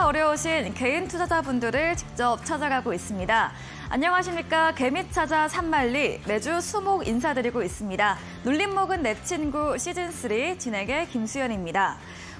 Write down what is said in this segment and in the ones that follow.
투자가 어려우신 개인 투자자분들을 직접 찾아가고 있습니다. 안녕하십니까. 개미찾아 산만리 매주 수목 인사드리고 있습니다. 눌림목은 내 친구 시즌3 진행의 김수연입니다.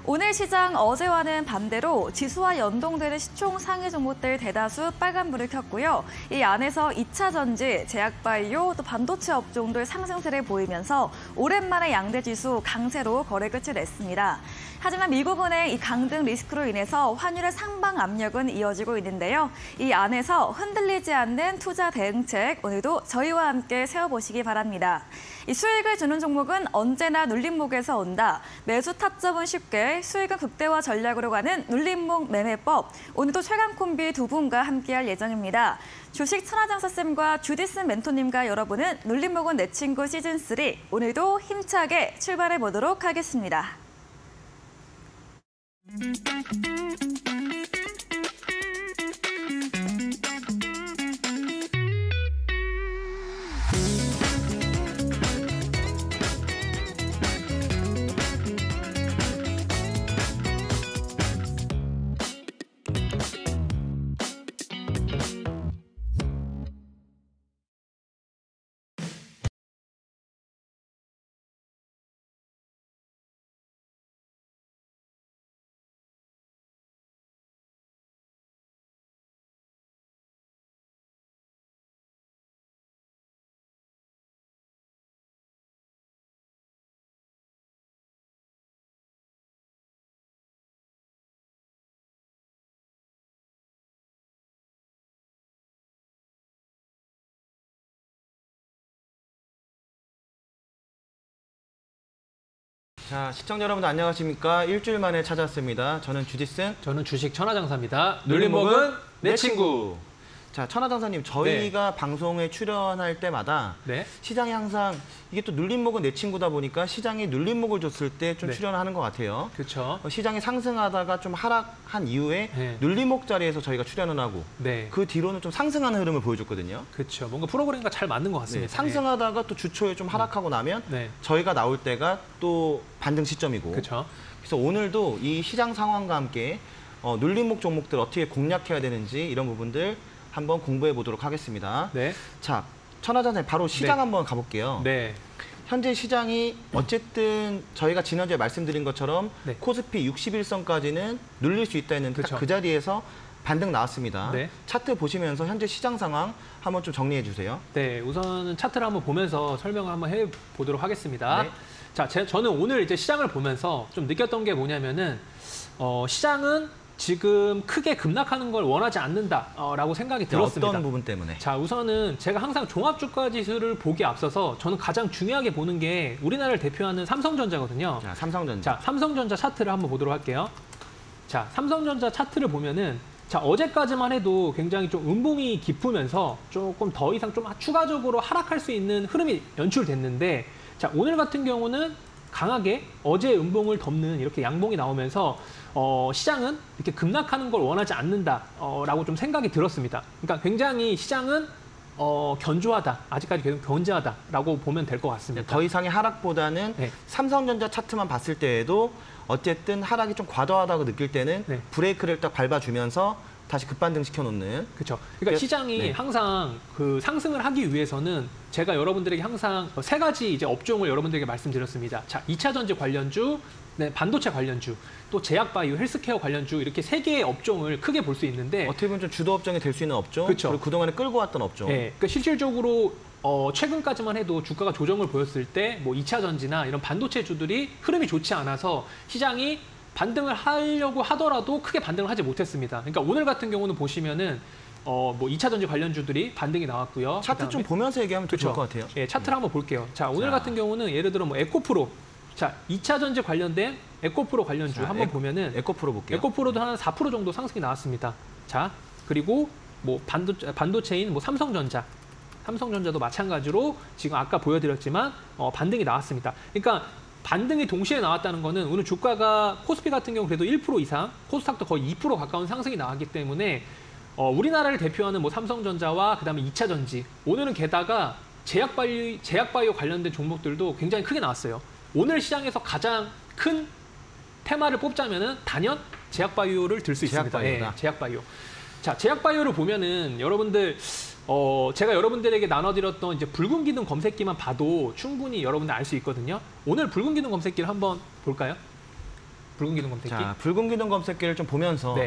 오늘 시장 어제와는 반대로 지수와 연동되는 시총 상위 종목들 대다수 빨간불을 켰고요. 이 안에서 2차 전지, 제약바이오, 또 반도체 업종들 상승세를 보이면서 오랜만에 양대지수 강세로 거래 끝을 냈습니다. 하지만 미국은행 이 강등 리스크로 인해서 환율의 상방 압력은 이어지고 있는데요. 이 안에서 흔들리지 않는 투자 대응책 오늘도 저희와 함께 세워보시기 바랍니다. 이 수익을 주는 종목은 언제나 눌림목에서 온다. 매수 타점은 쉽게 수익은 극대화 전략으로 가는 눌림목 매매법. 오늘도 최강 콤비 두 분과 함께할 예정입니다. 주식 천하장사쌤과 주디슨 멘토님과 열어보는 눌림목은 내 친구 시즌3. 오늘도 힘차게 출발해보도록 하겠습니다. 자, 시청자 여러분 안녕하십니까? 일주일 만에 찾아왔습니다. 저는 주디슨. 저는 주식 천하장사입니다. 눌림목은 내 친구. 자, 천하장사님, 저희가 방송에 출연할 때마다 시장이 항상 이게 또 눌림목은 내 친구다 보니까 시장이 눌림목을 줬을 때 좀 출연하는 것 같아요. 그렇죠. 시장이 상승하다가 좀 하락한 이후에 눌림목 자리에서 저희가 출연을 하고 그 뒤로는 좀 상승하는 흐름을 보여줬거든요. 그렇죠. 뭔가 프로그램과 잘 맞는 것 같습니다. 상승하다가 또 주초에 좀 하락하고 나면 저희가 나올 때가 또 반등 시점이고. 그렇죠. 그래서 오늘도 이 시장 상황과 함께 눌림목 종목들 어떻게 공략해야 되는지 이런 부분들 한번 공부해 보도록 하겠습니다. 자, 천하장사님 바로 시장 한번 가볼게요. 현재 시장이 어쨌든 저희가 지난주에 말씀드린 것처럼 코스피 61선까지는 눌릴 수 있다 했는데 그 자리에서 반등 나왔습니다. 차트 보시면서 현재 시장 상황 한번 좀 정리해 주세요. 네, 우선은 차트를 한번 보면서 설명을 한번 해보도록 하겠습니다. 자, 저는 오늘 이제 시장을 보면서 좀 느꼈던 게 뭐냐면은 시장은 지금 크게 급락하는 걸 원하지 않는다라고 생각이 들었습니다. 어떤 부분 때문에? 자, 우선은 제가 항상 종합주가지수를 보기에 앞서서 저는 가장 중요하게 보는 게 우리나라를 대표하는 삼성전자거든요. 자, 삼성전자. 자, 삼성전자 차트를 한번 보도록 할게요. 자, 삼성전자 차트를 보면은 자, 어제까지만 해도 굉장히 좀 음봉이 깊으면서 조금 더 이상 좀 추가적으로 하락할 수 있는 흐름이 연출됐는데 자, 오늘 같은 경우는 강하게 어제 음봉을 덮는 이렇게 양봉이 나오면서 시장은 이렇게 급락하는 걸 원하지 않는다라고 좀 생각이 들었습니다. 그러니까 굉장히 시장은 견조하다, 아직까지 계속 견제하다라고 보면 될 것 같습니다. 더 이상의 하락보다는 삼성전자 차트만 봤을 때에도 어쨌든 하락이 좀 과도하다고 느낄 때는 브레이크를 딱 밟아주면서 다시 급반등 시켜놓는. 그렇죠. 그러니까 시장이 항상 그 상승을 하기 위해서는 제가 여러분들에게 항상 세 가지 이제 업종을 여러분들에게 말씀드렸습니다. 자, 2차 전지 관련주, 반도체 관련주, 또 제약바이오, 헬스케어 관련주 이렇게 세 개의 업종을 크게 볼 수 있는데 어떻게 보면 좀 주도 업종이 될 수 있는 업종, 그리고 그동안에 끌고 왔던 업종. 그러니까 실질적으로 최근까지만 해도 주가가 조정을 보였을 때 뭐 2차 전지나 이런 반도체주들이 흐름이 좋지 않아서 시장이 반등을 하려고 하더라도 크게 반등을 하지 못했습니다. 그러니까 오늘 같은 경우는 보시면은 뭐 2차 전지 관련주들이 반등이 나왔고요. 차트 좀 보면서 얘기하면 더 좋을 것 같아요. 차트를 한번 볼게요. 자, 오늘 같은 경우는 예를 들어 뭐 에코프로. 자, 2차 전지 관련된 에코프로 관련주 한번 보면은 에코프로 볼게요. 에코프로도 한 4% 정도 상승이 나왔습니다. 자, 그리고 뭐 반도체인 뭐 삼성전자도 마찬가지로 지금 아까 보여드렸지만 반등이 나왔습니다. 그러니까 반등이 동시에 나왔다는 거는 오늘 주가가 코스피 같은 경우 그래도 1% 이상, 코스닥도 거의 2% 가까운 상승이 나왔기 때문에 우리나라를 대표하는 뭐 삼성전자와 그다음에 2차 전지, 오늘은 게다가 제약바이오 관련된 종목들도 굉장히 크게 나왔어요. 오늘 시장에서 가장 큰 테마를 뽑자면은 단연 제약바이오를 들 수 있습니다. 네, 제약바이오. 자, 제약바이오를 보면은 여러분들 제가 여러분들에게 나눠드렸던 이제 붉은 기둥 검색기만 봐도 충분히 여러분들 알 수 있거든요. 오늘 붉은 기둥 검색기를 한번 볼까요? 붉은 기둥 검색기. 자, 붉은 기둥 검색기를 좀 보면서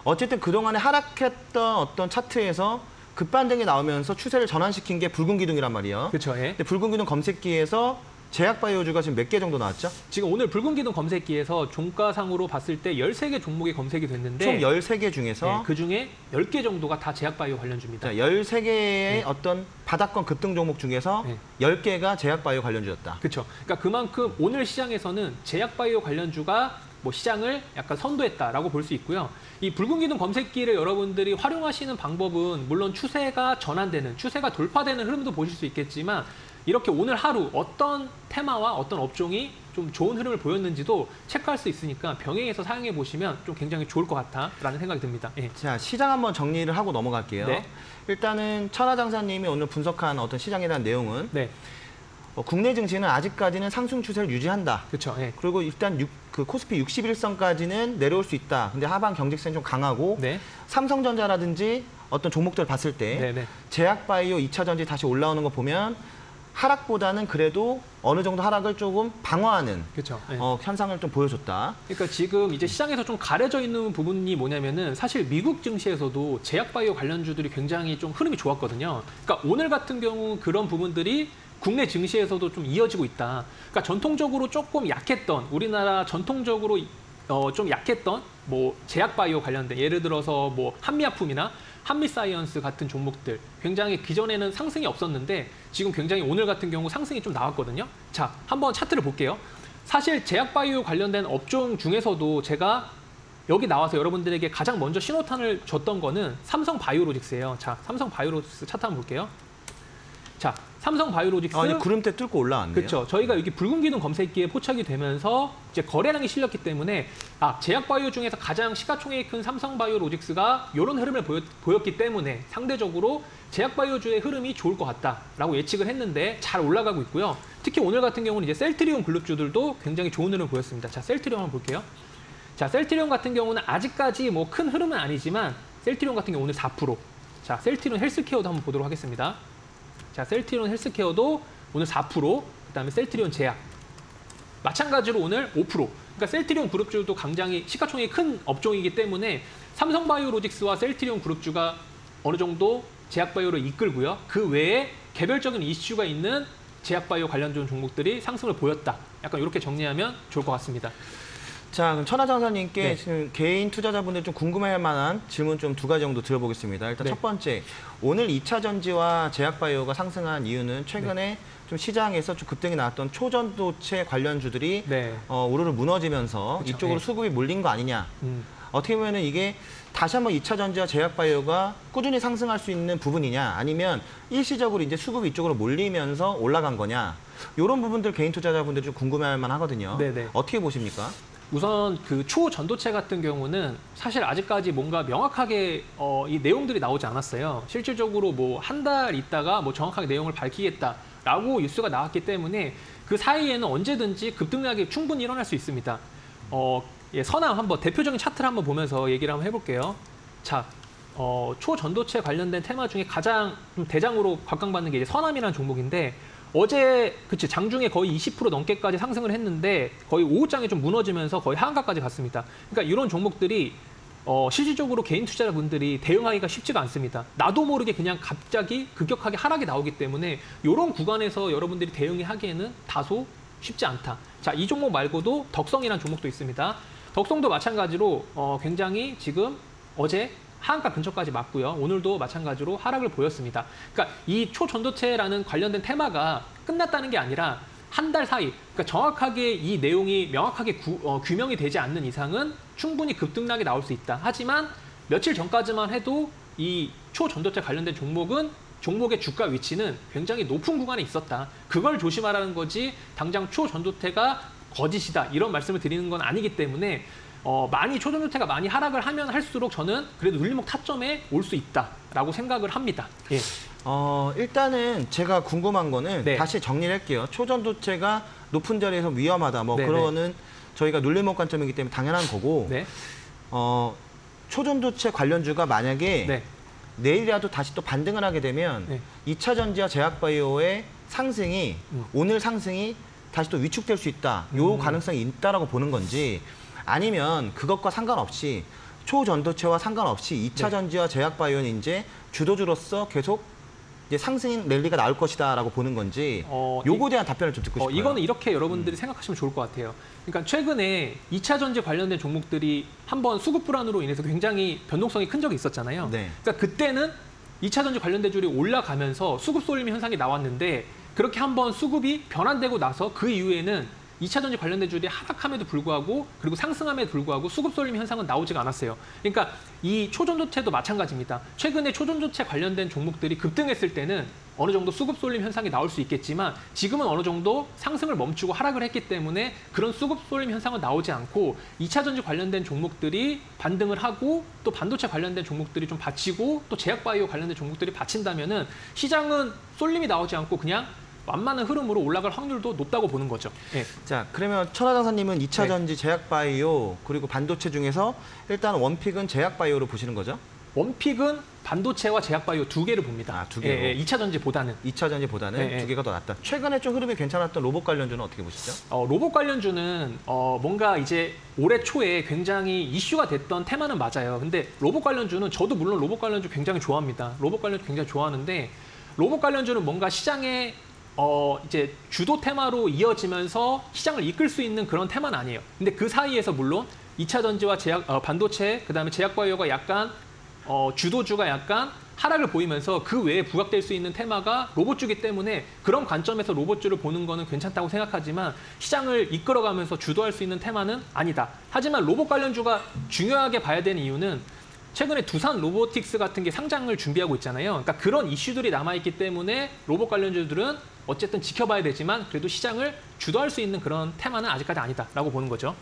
어쨌든 그동안에 하락했던 어떤 차트에서 급반등이 나오면서 추세를 전환시킨 게 붉은 기둥이란 말이에요. 그렇죠. 근데 붉은 기둥 검색기에서 제약바이오주가 지금 몇 개 정도 나왔죠? 지금 오늘 붉은 기둥 검색기에서 종가상으로 봤을 때 13개 종목이 검색이 됐는데 총 13개 중에서 그중에 10개 정도가 다 제약바이오 관련주입니다. 자, 13개의 어떤 바닥권 급등 종목 중에서 10개가 제약바이오 관련주였다. 그렇죠. 그러니까 그만큼 오늘 시장에서는 제약바이오 관련주가 뭐 시장을 약간 선도했다라고 볼 수 있고요. 이 붉은 기둥 검색기를 여러분들이 활용하시는 방법은 물론 추세가 전환되는, 추세가 돌파되는 흐름도 보실 수 있겠지만 이렇게 오늘 하루 어떤 테마와 어떤 업종이 좀 좋은 흐름을 보였는지도 체크할 수 있으니까 병행해서 사용해 보시면 좀 굉장히 좋을 것 같다라는 생각이 듭니다. 자, 시장 한번 정리를 하고 넘어갈게요. 일단은 천하장사님이 오늘 분석한 어떤 시장에 대한 내용은 국내 증시는 아직까지는 상승 추세를 유지한다. 그렇죠. 그리고 일단 그 코스피 61선까지는 내려올 수 있다. 근데 하방 경직선이 좀 강하고 삼성전자라든지 어떤 종목들 봤을 때 제약바이오 2차 전지 다시 올라오는 거 보면 하락보다는 그래도 어느 정도 하락을 조금 방어하는 현상을 좀 보여줬다. 그러니까 지금 이제 시장에서 좀 가려져 있는 부분이 뭐냐면은 사실 미국 증시에서도 제약바이오 관련주들이 굉장히 좀 흐름이 좋았거든요. 그러니까 오늘 같은 경우 그런 부분들이 국내 증시에서도 좀 이어지고 있다. 그러니까 전통적으로 조금 약했던 우리나라 전통적으로 좀 약했던 뭐 제약바이오 관련된 예를 들어서 뭐 한미약품이나 한미사이언스 같은 종목들 굉장히 기존에는 상승이 없었는데 지금 굉장히 오늘 같은 경우 상승이 좀 나왔거든요. 자, 한번 차트를 볼게요. 사실 제약바이오 관련된 업종 중에서도 제가 여기 나와서 여러분들에게 가장 먼저 신호탄을 줬던 거는 삼성바이오로직스예요. 자, 삼성바이오로직스 차트 한번 볼게요. 자, 삼성바이오로직스. 아니, 구름대 뚫고 올라왔네요. 그렇죠. 저희가 여기 붉은 기둥 검색기에 포착이 되면서 이제 거래량이 실렸기 때문에 제약바이오 중에서 가장 시가총액이 큰 삼성바이오로직스가 이런 흐름을 보였기 때문에 상대적으로 제약바이오주의 흐름이 좋을 것 같다라고 예측을 했는데 잘 올라가고 있고요. 특히 오늘 같은 경우는 이제 셀트리온 그룹주들도 굉장히 좋은 흐름을 보였습니다. 자, 셀트리온 한번 볼게요. 자, 셀트리온 같은 경우는 아직까지 뭐 큰 흐름은 아니지만 셀트리온 같은 경우 오늘 4%. 자, 셀트리온 헬스케어도 한번 보도록 하겠습니다. 자, 셀트리온 헬스케어도 오늘 4%, 그다음에 셀트리온 제약. 마찬가지로 오늘 5%. 그러니까 셀트리온 그룹주도 굉장히 시가총액이 큰 업종이기 때문에 삼성바이오로직스와 셀트리온 그룹주가 어느 정도 제약바이오를 이끌고요. 그 외에 개별적인 이슈가 있는 제약바이오 관련된 종목들이 상승을 보였다. 약간 이렇게 정리하면 좋을 것 같습니다. 자, 그럼 천하장사님께 지금 개인 투자자분들 좀 궁금해할 만한 질문 좀 2가지 정도 드려보겠습니다. 일단 첫 번째, 오늘 2차 전지와 제약바이오가 상승한 이유는 최근에 좀 시장에서 좀 급등이 나왔던 초전도체 관련주들이 우르르 무너지면서 이쪽으로 수급이 몰린 거 아니냐. 어떻게 보면 이게 다시 한번 2차 전지와 제약바이오가 꾸준히 상승할 수 있는 부분이냐, 아니면 일시적으로 이제 수급이 이쪽으로 몰리면서 올라간 거냐. 이런 부분들 개인 투자자분들이 좀 궁금해할 만하거든요. 어떻게 보십니까? 우선 그 초전도체 같은 경우는 사실 아직까지 뭔가 명확하게 이 내용들이 나오지 않았어요. 실질적으로 뭐 한 달 있다가 뭐 정확하게 내용을 밝히겠다라고 뉴스가 나왔기 때문에 그 사이에는 언제든지 급등락이 충분히 일어날 수 있습니다. 선암 한번 대표적인 차트를 한번 보면서 얘기를 한번 해볼게요. 자, 초전도체 관련된 테마 중에 가장 좀 대장으로 각광받는 게 이제 선암이라는 종목인데 어제 장중에 거의 20% 넘게까지 상승을 했는데 거의 오후장에 좀 무너지면서 거의 하한가까지 갔습니다. 그러니까 이런 종목들이 실질적으로 개인 투자자분들이 대응하기가 쉽지가 않습니다. 나도 모르게 그냥 갑자기 급격하게 하락이 나오기 때문에 이런 구간에서 여러분들이 대응이 하기에는 다소 쉽지 않다. 자, 이 종목 말고도 덕성이라는 종목도 있습니다. 덕성도 마찬가지로 굉장히 지금 어제 하한가 근처까지 맞고요. 오늘도 마찬가지로 하락을 보였습니다. 그러니까 이 초전도체라는 관련된 테마가 끝났다는 게 아니라 한 달 사이, 그러니까 정확하게 이 내용이 명확하게 규명이 되지 않는 이상은 충분히 급등락이 나올 수 있다. 하지만 며칠 전까지만 해도 이 초전도체 관련된 종목의 주가 위치는 굉장히 높은 구간에 있었다. 그걸 조심하라는 거지 당장 초전도체가 거짓이다. 이런 말씀을 드리는 건 아니기 때문에 많이 초전도체가 많이 하락을 하면 할수록 저는 그래도 눌림목 타점에 올 수 있다라고 생각을 합니다. 일단은 제가 궁금한 거는 다시 정리를 할게요. 초전도체가 높은 자리에서 위험하다. 그거는 저희가 눌림목 관점이기 때문에 당연한 거고 초전도체 관련주가 만약에 네. 내일이라도 다시 또 반등을 하게 되면 네. 2차전지와 제약바이오의 상승이 오늘 상승이 다시 또 위축될 수 있다. 요 가능성이 있다라고 보는 건지 아니면 그것과 상관없이 초전도체와 상관없이 2차 전지와 제약바이오는 이제 주도주로서 계속 이제 상승 랠리가 나올 것이다라고 보는 건지 요거에 대한 답변을 좀 듣고 싶어요. 이거는 이렇게 여러분들이 생각하시면 좋을 것 같아요. 그러니까 최근에 2차 전지 관련된 종목들이 한번 수급 불안으로 인해서 굉장히 변동성이 큰 적이 있었잖아요. 네. 그러니까 그때는 2차 전지 관련된 주들이 올라가면서 수급 쏠림 현상이 나왔는데 그렇게 한번 수급이 변환되고 나서 그 이후에는 2차 전지 관련된 주들이 하락함에도 불구하고 그리고 상승함에도 불구하고 수급 쏠림 현상은 나오지가 않았어요. 그러니까 이 초전도체도 마찬가지입니다. 최근에 초전도체 관련된 종목들이 급등했을 때는 어느 정도 수급 쏠림 현상이 나올 수 있겠지만 지금은 어느 정도 상승을 멈추고 하락을 했기 때문에 그런 수급 쏠림 현상은 나오지 않고 2차 전지 관련된 종목들이 반등을 하고 또 반도체 관련된 종목들이 좀 받치고 또 제약바이오 관련된 종목들이 받친다면은 시장은 쏠림이 나오지 않고 그냥 완만한 흐름으로 올라갈 확률도 높다고 보는 거죠. 네. 자, 그러면 천하장사님은 2차 전지 제약바이오 그리고 반도체 중에서 일단 원픽은 제약바이오로 보시는 거죠? 원픽은 반도체와 제약바이오 두 개를 봅니다. 아, 두 개로? 예, 2차 전지보다는. 2차 전지보다는 두 개가 더 낫다. 최근에 좀 흐름이 괜찮았던 로봇 관련주는 어떻게 보시죠? 로봇 관련주는 뭔가 이제 올해 초에 굉장히 이슈가 됐던 테마는 맞아요. 근데 로봇 관련주는 저도 물론 로봇 관련주 굉장히 좋아합니다. 로봇 관련주 굉장히 좋아하는데 로봇 관련주는 뭔가 시장에 이제 주도 테마로 이어지면서 시장을 이끌 수 있는 그런 테마는 아니에요. 근데 그 사이에서 물론 2차 전지와 반도체, 그다음에 제약바이오가 약간 주도주가 약간 하락을 보이면서 그 외에 부각될 수 있는 테마가 로봇주기 때문에 그런 관점에서 로봇주를 보는 거는 괜찮다고 생각하지만 시장을 이끌어가면서 주도할 수 있는 테마는 아니다. 하지만 로봇 관련주가 중요하게 봐야 되는 이유는 최근에 두산 로보틱스 같은 게 상장을 준비하고 있잖아요. 그러니까 그런 이슈들이 남아있기 때문에 로봇 관련주들은 어쨌든 지켜봐야 되지만 그래도 시장을 주도할 수 있는 그런 테마는 아직까지 아니다라고 보는 거죠.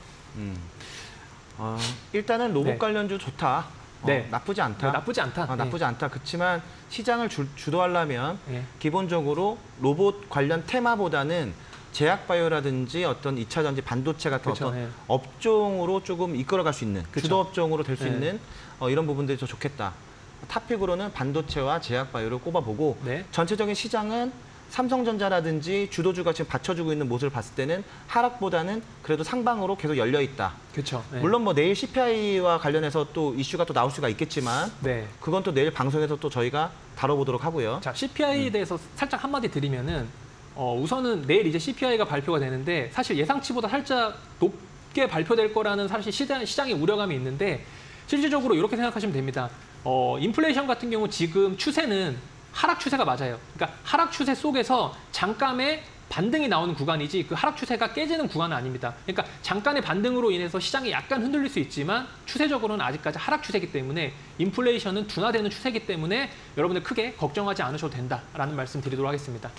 일단은 로봇 네. 관련주 좋다. 네. 나쁘지 않다. 네, 나쁘지 않다. 나쁘지 않다. 그렇지만 시장을 주도하려면 네. 기본적으로 로봇 관련 테마보다는 제약바이오라든지 어떤 2차 전지 반도체 같은 그렇죠. 어떤 네. 업종으로 조금 이끌어갈 수 있는 그렇죠. 주도 업종으로 될 수 네. 있는 이런 부분들이 더 좋겠다. 탑픽으로는 반도체와 제약바이오를 꼽아보고 네. 전체적인 시장은 삼성전자라든지 주도주가 지금 받쳐주고 있는 모습을 봤을 때는 하락보다는 그래도 상방으로 계속 열려 있다. 그렇죠. 네. 물론 뭐 내일 CPI와 관련해서 또 이슈가 또 나올 수가 있겠지만 네. 그건 또 내일 방송에서 또 저희가 다뤄보도록 하고요. 자, CPI에 대해서 살짝 한마디 드리면은 우선은 내일 이제 CPI가 발표가 되는데 사실 예상치보다 살짝 높게 발표될 거라는 사실 시장의 우려감이 있는데 실질적으로 이렇게 생각하시면 됩니다. 인플레이션 같은 경우 지금 추세는 하락 추세가 맞아요. 그러니까 하락 추세 속에서 잠깐의 반등이 나오는 구간이지 그 하락 추세가 깨지는 구간은 아닙니다. 그러니까 잠깐의 반등으로 인해서 시장이 약간 흔들릴 수 있지만 추세적으로는 아직까지 하락 추세이기 때문에 인플레이션은 둔화되는 추세이기 때문에 여러분들 크게 걱정하지 않으셔도 된다라는 말씀 드리도록 하겠습니다.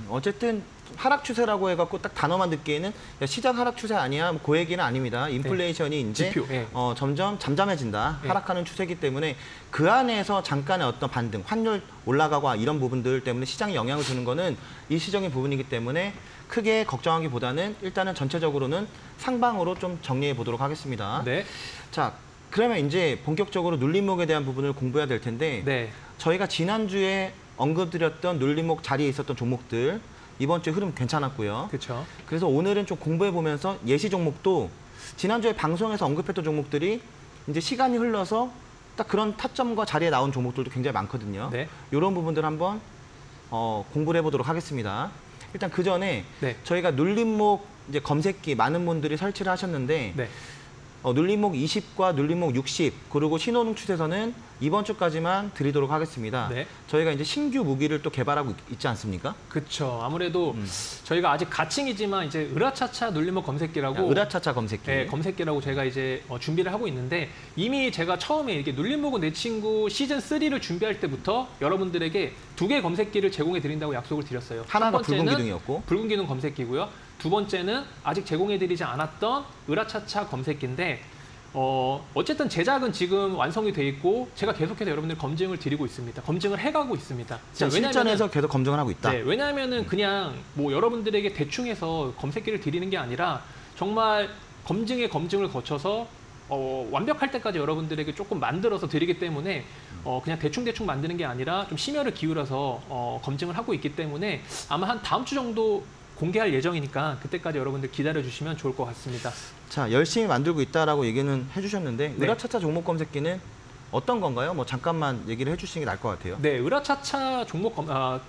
어쨌든 하락 추세라고 해갖고 딱 단어만 듣기에는 야, 시장 하락 추세 아니야? 뭐 그 얘기는 아닙니다. 인플레이션이 네. 이제 지표, 네. 점점 잠잠해진다. 네. 하락하는 추세이기 때문에 그 안에서 잠깐의 어떤 반등, 환율 올라가고 이런 부분들 때문에 시장에 영향을 주는 거는 일시적인 부분이기 때문에 크게 걱정하기보다는 일단은 전체적으로는 상방으로 좀 정리해 보도록 하겠습니다. 네. 자, 그러면 이제 본격적으로 눌림목에 대한 부분을 공부해야 될 텐데 네. 저희가 지난주에 언급드렸던 눌림목 자리에 있었던 종목들 이번 주에 흐름 괜찮았고요. 그렇죠. 그래서 오늘은 좀 공부해 보면서 예시 종목도 지난주에 방송에서 언급했던 종목들이 이제 시간이 흘러서 딱 그런 타점과 자리에 나온 종목들도 굉장히 많거든요. 네. 이런 부분들 한번 공부를 해보도록 하겠습니다. 일단 그 전에 네. 저희가 눌림목 이제 검색기 많은 분들이 설치를 하셨는데 네. 눌림목 20과 눌림목 60 그리고 신호등 추세선은 이번 주까지만 드리도록 하겠습니다. 네. 저희가 이제 신규 무기를 또 개발하고 있지 않습니까? 그렇죠. 아무래도 저희가 아직 가칭이지만 이제 으라차차 눌림목 검색기라고 으라차차 검색기. 네, 검색기라고 제가 이제 준비를 하고 있는데 이미 제가 처음에 이렇게 눌림목은 내 친구 시즌 3를 준비할 때부터 여러분들에게 2개 검색기를 제공해 드린다고 약속을 드렸어요. 하나가 첫 번째는 붉은 기둥이었고 붉은 기둥 검색기고요. 두 번째는 아직 제공해 드리지 않았던 으라차차 검색기인데 어쨌든 제작은 지금 완성이 돼 있고 제가 계속해서 여러분들 검증을 드리고 있습니다. 검증을 해가고 있습니다. 실전에서 계속 검증을 하고 있다. 네, 왜냐하면은 그냥 뭐 여러분들에게 대충 해서 검색기를 드리는 게 아니라 정말 검증의 검증을 거쳐서 완벽할 때까지 여러분들에게 조금 만들어서 드리기 때문에 그냥 대충 만드는 게 아니라 좀 심혈을 기울여서 검증을 하고 있기 때문에 아마 한 다음 주 정도 공개할 예정이니까 그때까지 여러분들 기다려주시면 좋을 것 같습니다. 자, 열심히 만들고 있다라고 얘기는 해주셨는데 네. 으라차차 종목 검색기는 어떤 건가요? 뭐 잠깐만 얘기를 해주시는 게 나을 것 같아요. 네, 으라차차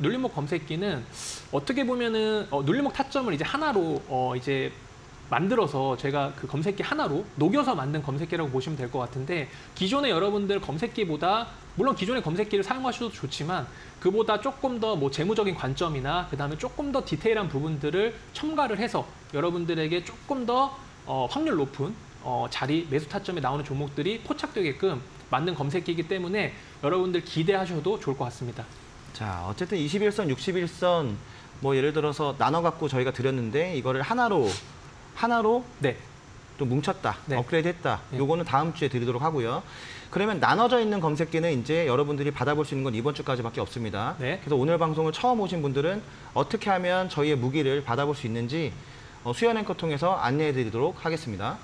눌림목 검색기는 어떻게 보면은 눌림목 타점을 이제 하나로 이제 만들어서 제가 그 검색기 하나로 녹여서 만든 검색기라고 보시면 될 것 같은데 기존의 여러분들 검색기보다 물론 기존의 검색기를 사용하셔도 좋지만 그보다 조금 더 뭐 재무적인 관점이나 그다음에 조금 더 디테일한 부분들을 첨가를 해서 여러분들에게 조금 더 확률 높은 자리 매수 타점에 나오는 종목들이 포착되게끔 만든 검색기이기 때문에 여러분들 기대하셔도 좋을 것 같습니다. 자, 어쨌든 21선, 61선 뭐 예를 들어서 나눠 갖고 저희가 드렸는데 이거를 하나로 네. 또 뭉쳤다, 네. 업그레이드했다. 네. 요거는 다음 주에 드리도록 하고요. 그러면 나눠져 있는 검색기는 이제 여러분들이 받아볼 수 있는 건 이번 주까지밖에 없습니다. 네. 그래서 오늘 방송을 처음 오신 분들은 어떻게 하면 저희의 무기를 받아볼 수 있는지 수연 앵커 통해서 안내해 드리도록 하겠습니다.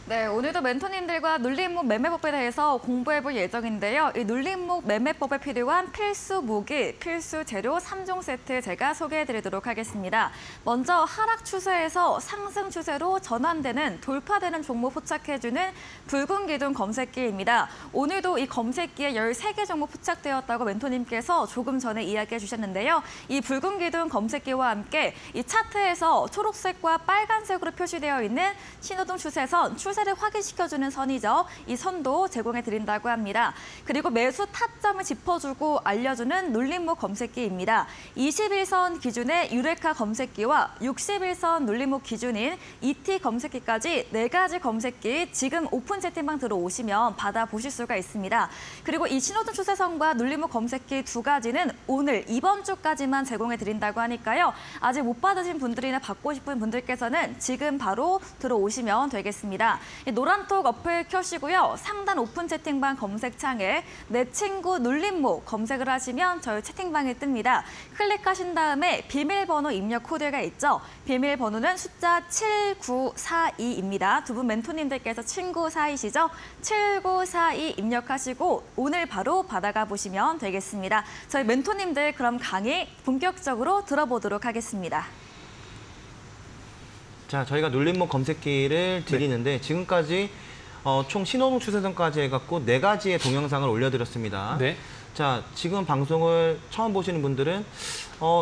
네, 오늘도 멘토님들과 눌림목 매매법에 대해서 공부해볼 예정인데요. 이 눌림목 매매법에 필요한 필수 무기, 필수 재료 3종 세트 제가 소개해드리도록 하겠습니다. 먼저 하락 추세에서 상승 추세로 전환되는 돌파되는 종목 포착해주는 붉은 기둥 검색기입니다. 오늘도 이 검색기에 13개 종목 포착되었다고 멘토님께서 조금 전에 이야기해 주셨는데요. 이 붉은 기둥 검색기와 함께 이 차트에서 초록색과 빨간색으로 표시되어 있는 신호등 추세선, 추세를 확인시켜주는 선이죠. 이 선도 제공해 드린다고 합니다. 그리고 매수 타점을 짚어주고 알려주는 눌림목 검색기입니다. 21선 기준의 유레카 검색기와 61선 눌림목 기준인 ET 검색기까지 4가지 검색기 지금 오픈 채팅방 들어오시면 받아보실 수가 있습니다. 그리고 이 신호등 추세선과 눌림목 검색기 2가지는 오늘 이번 주까지만 제공해 드린다고 하니까요. 아직 못 받으신 분들이나 받고 싶은 분들께서는 지금 바로 들어오시면 되겠습니다. 노란톡 어플 켜시고요. 상단 오픈 채팅방 검색창에 내 친구 눌림목 검색을 하시면 저희 채팅방이 뜹니다. 클릭하신 다음에 비밀번호 입력 코드가 있죠. 비밀번호는 숫자 7942입니다. 두 분 멘토님들께서 친구 사이시죠? 7942 입력하시고 오늘 바로 받아가 보시면 되겠습니다. 저희 멘토님들 그럼 강의 본격적으로 들어보도록 하겠습니다. 자, 저희가 눌림목 검색기를 드리는데 네. 지금까지 총 신호등 추세선까지 해갖고 4가지의 동영상을 올려드렸습니다. 네. 자, 지금 방송을 처음 보시는 분들은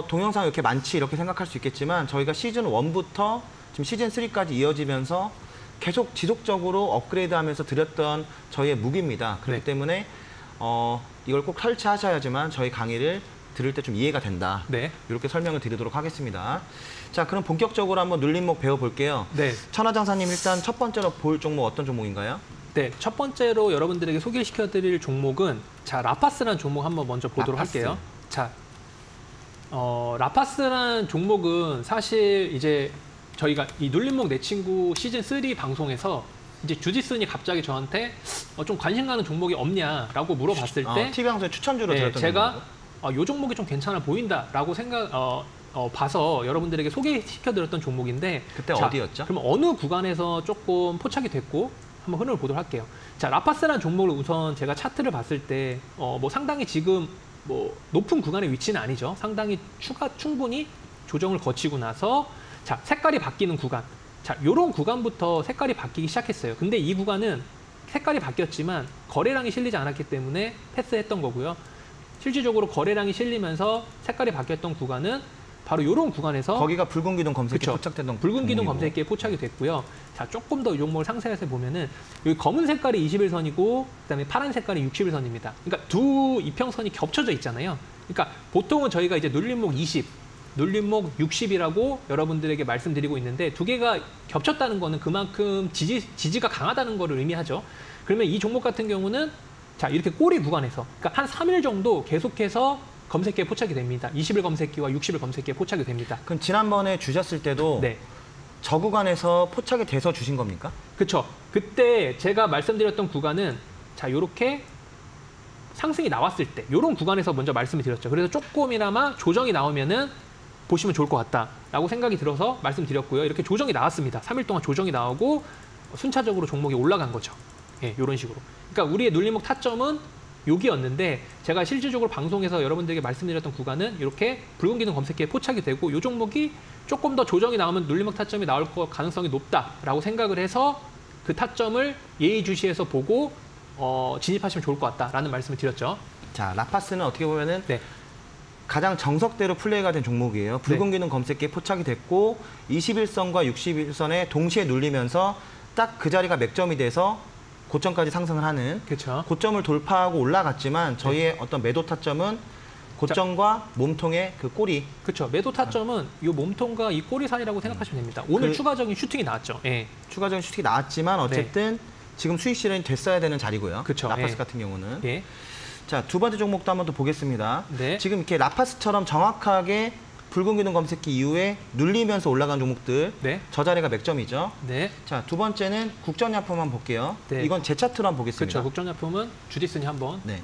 동영상 이렇게 많지 이렇게 생각할 수 있겠지만 저희가 시즌 1부터 지금 시즌 3까지 이어지면서 계속 지속적으로 업그레이드하면서 드렸던 저희의 무기입니다. 그렇기 네. 때문에 이걸 꼭 설치하셔야지만 저희 강의를 들을 때 좀 이해가 된다. 네. 이렇게 설명을 드리도록 하겠습니다. 자, 그럼 본격적으로 한번 눌림목 배워볼게요. 네. 천하장사님 일단 첫 번째로 볼 종목 어떤 종목인가요? 네, 첫 번째로 여러분들에게 소개시켜드릴 종목은 자 라파스라는 종목 한번 먼저 보도록 할게요. 자, 라파스라는 종목은 사실 이제 저희가 이 눌림목 내 친구 시즌 3 방송에서 이제 주지슨이 갑자기 저한테 좀 관심 가는 종목이 없냐라고 물어봤을 때 TV 방송에 추천주로 드렸던 제가 요 종목이 좀 괜찮아 보인다라고 봐서 여러분들에게 소개시켜드렸던 종목인데 그때 어디였죠? 그럼 어느 구간에서 조금 포착이 됐고 한번 흐름을 보도록 할게요. 자, 라파스라는 종목을 우선 제가 차트를 봤을 때 뭐 상당히 지금 뭐 높은 구간의 위치는 아니죠. 상당히 충분히 조정을 거치고 나서 자, 색깔이 바뀌는 구간. 자, 요런 구간부터 색깔이 바뀌기 시작했어요. 근데 이 구간은 색깔이 바뀌었지만 거래량이 실리지 않았기 때문에 패스했던 거고요. 실질적으로 거래량이 실리면서 색깔이 바뀌었던 구간은 바로 이런 구간에서 거기가 붉은 기둥 검색기에 포착됐던 붉은 기둥 검색기에 포착이 됐고요. 자, 조금 더 이 종목을 상세해서 보면은 여기 검은 색깔이 21선이고 그다음에 파란 색깔이 61선입니다. 그러니까 두 이평선이 겹쳐져 있잖아요. 그러니까 보통은 저희가 이제 눌림목 20, 눌림목 60이라고 여러분들에게 말씀드리고 있는데 두 개가 겹쳤다는 거는 그만큼 지지가 강하다는 거를 의미하죠. 그러면 이 종목 같은 경우는 자, 이렇게 꼬리 구간에서 그러니까 한 3일 정도 계속해서 검색기에 포착이 됩니다. 20일 검색기와 60일 검색기에 포착이 됩니다. 그럼 지난번에 주셨을 때도 네. 저 구간에서 포착이 돼서 주신 겁니까? 그렇죠. 그때 제가 말씀드렸던 구간은 자, 요렇게 상승이 나왔을 때 요런 구간에서 먼저 말씀을 드렸죠. 그래서 조금이나마 조정이 나오면은 보시면 좋을 것 같다라고 생각이 들어서 말씀드렸고요. 이렇게 조정이 나왔습니다. 3일 동안 조정이 나오고 순차적으로 종목이 올라간 거죠. 예, 이런 식으로. 그러니까 우리의 눌림목 타점은 여기였는데 제가 실질적으로 방송에서 여러분들에게 말씀드렸던 구간은 이렇게 붉은 기둥 검색기에 포착이 되고 이 종목이 조금 더 조정이 나오면 눌림목 타점이 나올 가능성이 높다라고 생각을 해서 그 타점을 예의주시해서 보고 진입하시면 좋을 것 같다라는 말씀을 드렸죠. 자, 라파스는 어떻게 보면은 네. 가장 정석대로 플레이가 된 종목이에요. 붉은 기둥 검색기에 포착이 됐고 21선과 61선에 동시에 눌리면서 딱 그 자리가 맥점이 돼서 고점까지 상승을 하는 그렇죠. 고점을 돌파하고 올라갔지만 저희의 어떤 매도 타점은 고점과 몸통의 그 꼬리. 그렇죠. 매도 타점은 이 몸통과 이 꼬리 사이라고 생각하시면 됩니다. 오늘 추가적인 슈팅이 나왔죠. 예. 추가적인 슈팅이 나왔지만 어쨌든 지금 수익 실현이 됐어야 되는 자리고요. 그쵸. 라파스 예. 같은 경우는. 예. 자, 두 번째 종목도 한번 더 보겠습니다. 네. 지금 이렇게 라파스처럼 정확하게 붉은 기둥 검색기 이후에 눌리면서 올라간 종목들, 네. 저 자리가 맥점이죠. 네. 자, 두 번째는 국전약품 한번 볼게요. 네. 이건 제 차트로 한번 보겠습니다. 그렇죠. 국전약품은 주디슨이 한번. 네.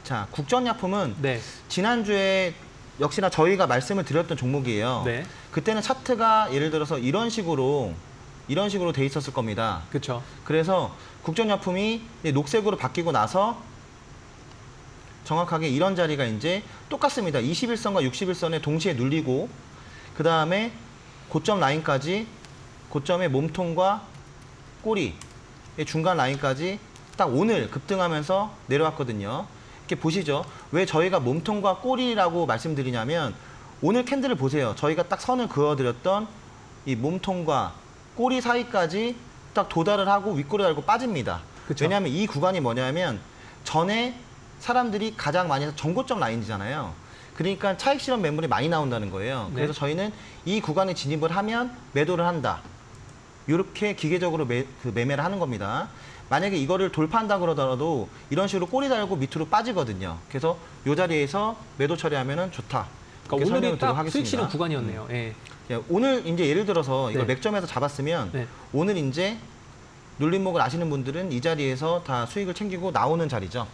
자, 국전약품은 네. 지난주에 역시나 저희가 말씀을 드렸던 종목이에요. 네. 그때는 차트가 예를 들어서 이런 식으로 돼 있었을 겁니다. 그렇죠. 그래서 국전약품이 녹색으로 바뀌고 나서 정확하게 이런 자리가 이제 똑같습니다. 21선과 61선에 동시에 눌리고 그 다음에 고점 라인까지 고점의 몸통과 꼬리 중간 라인까지 딱 오늘 급등하면서 내려왔거든요. 이렇게 보시죠. 왜 저희가 몸통과 꼬리라고 말씀드리냐면 오늘 캔들을 보세요. 저희가 딱 선을 그어드렸던 이 몸통과 꼬리 사이까지 딱 도달을 하고 윗꼬리 달고 빠집니다. 그쵸. 왜냐하면 이 구간이 뭐냐면 전에 사람들이 가장 많이 해서 전고점 라인이잖아요. 그러니까 차익 실현 매물이 많이 나온다는 거예요. 네. 그래서 저희는 이 구간에 진입을 하면 매도를 한다. 이렇게 기계적으로 매매를 하는 겁니다. 만약에 이거를 돌파한다 그러더라도 이런 식으로 꼬리 달고 밑으로 빠지거든요. 그래서 이 자리에서 매도 처리하면 좋다. 그러니까 오늘이 딱 수익 실현 구간이었네요. 예. 오늘 이제 예를 들어서 이걸 네. 맥점에서 잡았으면 네. 오늘 이제 눌림목을 아시는 분들은 이 자리에서 다 수익을 챙기고 나오는 자리죠.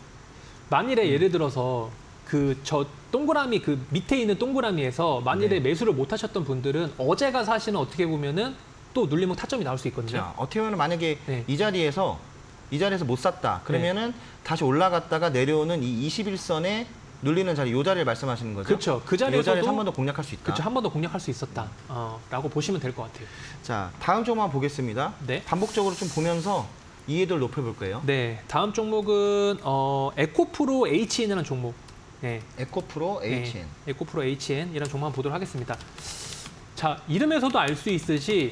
만일에 예를 들어서 저 동그라미 그 밑에 있는 동그라미에서 만일에 네. 매수를 못 하셨던 분들은 어제가 사실은 어떻게 보면은 또 눌림목 타점이 나올 수 있거든요. 자, 어떻게 보면 만약에 네. 이 자리에서 못 샀다. 그러면은 다시 올라갔다가 내려오는 이 21선에 눌리는 자리, 이 자리를 말씀하시는 거죠? 그렇죠. 그 자리에서도 한 번 더 공략할 수 있다. 그렇죠. 한 번 더 공략할 수 있었다. 라고 보시면 될 것 같아요. 자, 다음 종목 보겠습니다. 네. 반복적으로 좀 보면서 이해도를 높여볼 거예요. 네. 다음 종목은 에코프로 HN이라는 종목. 네. 에코프로 HN. 네. 에코프로 HN이라는 종목 한번 보도록 하겠습니다. 자, 이름에서도 알 수 있듯이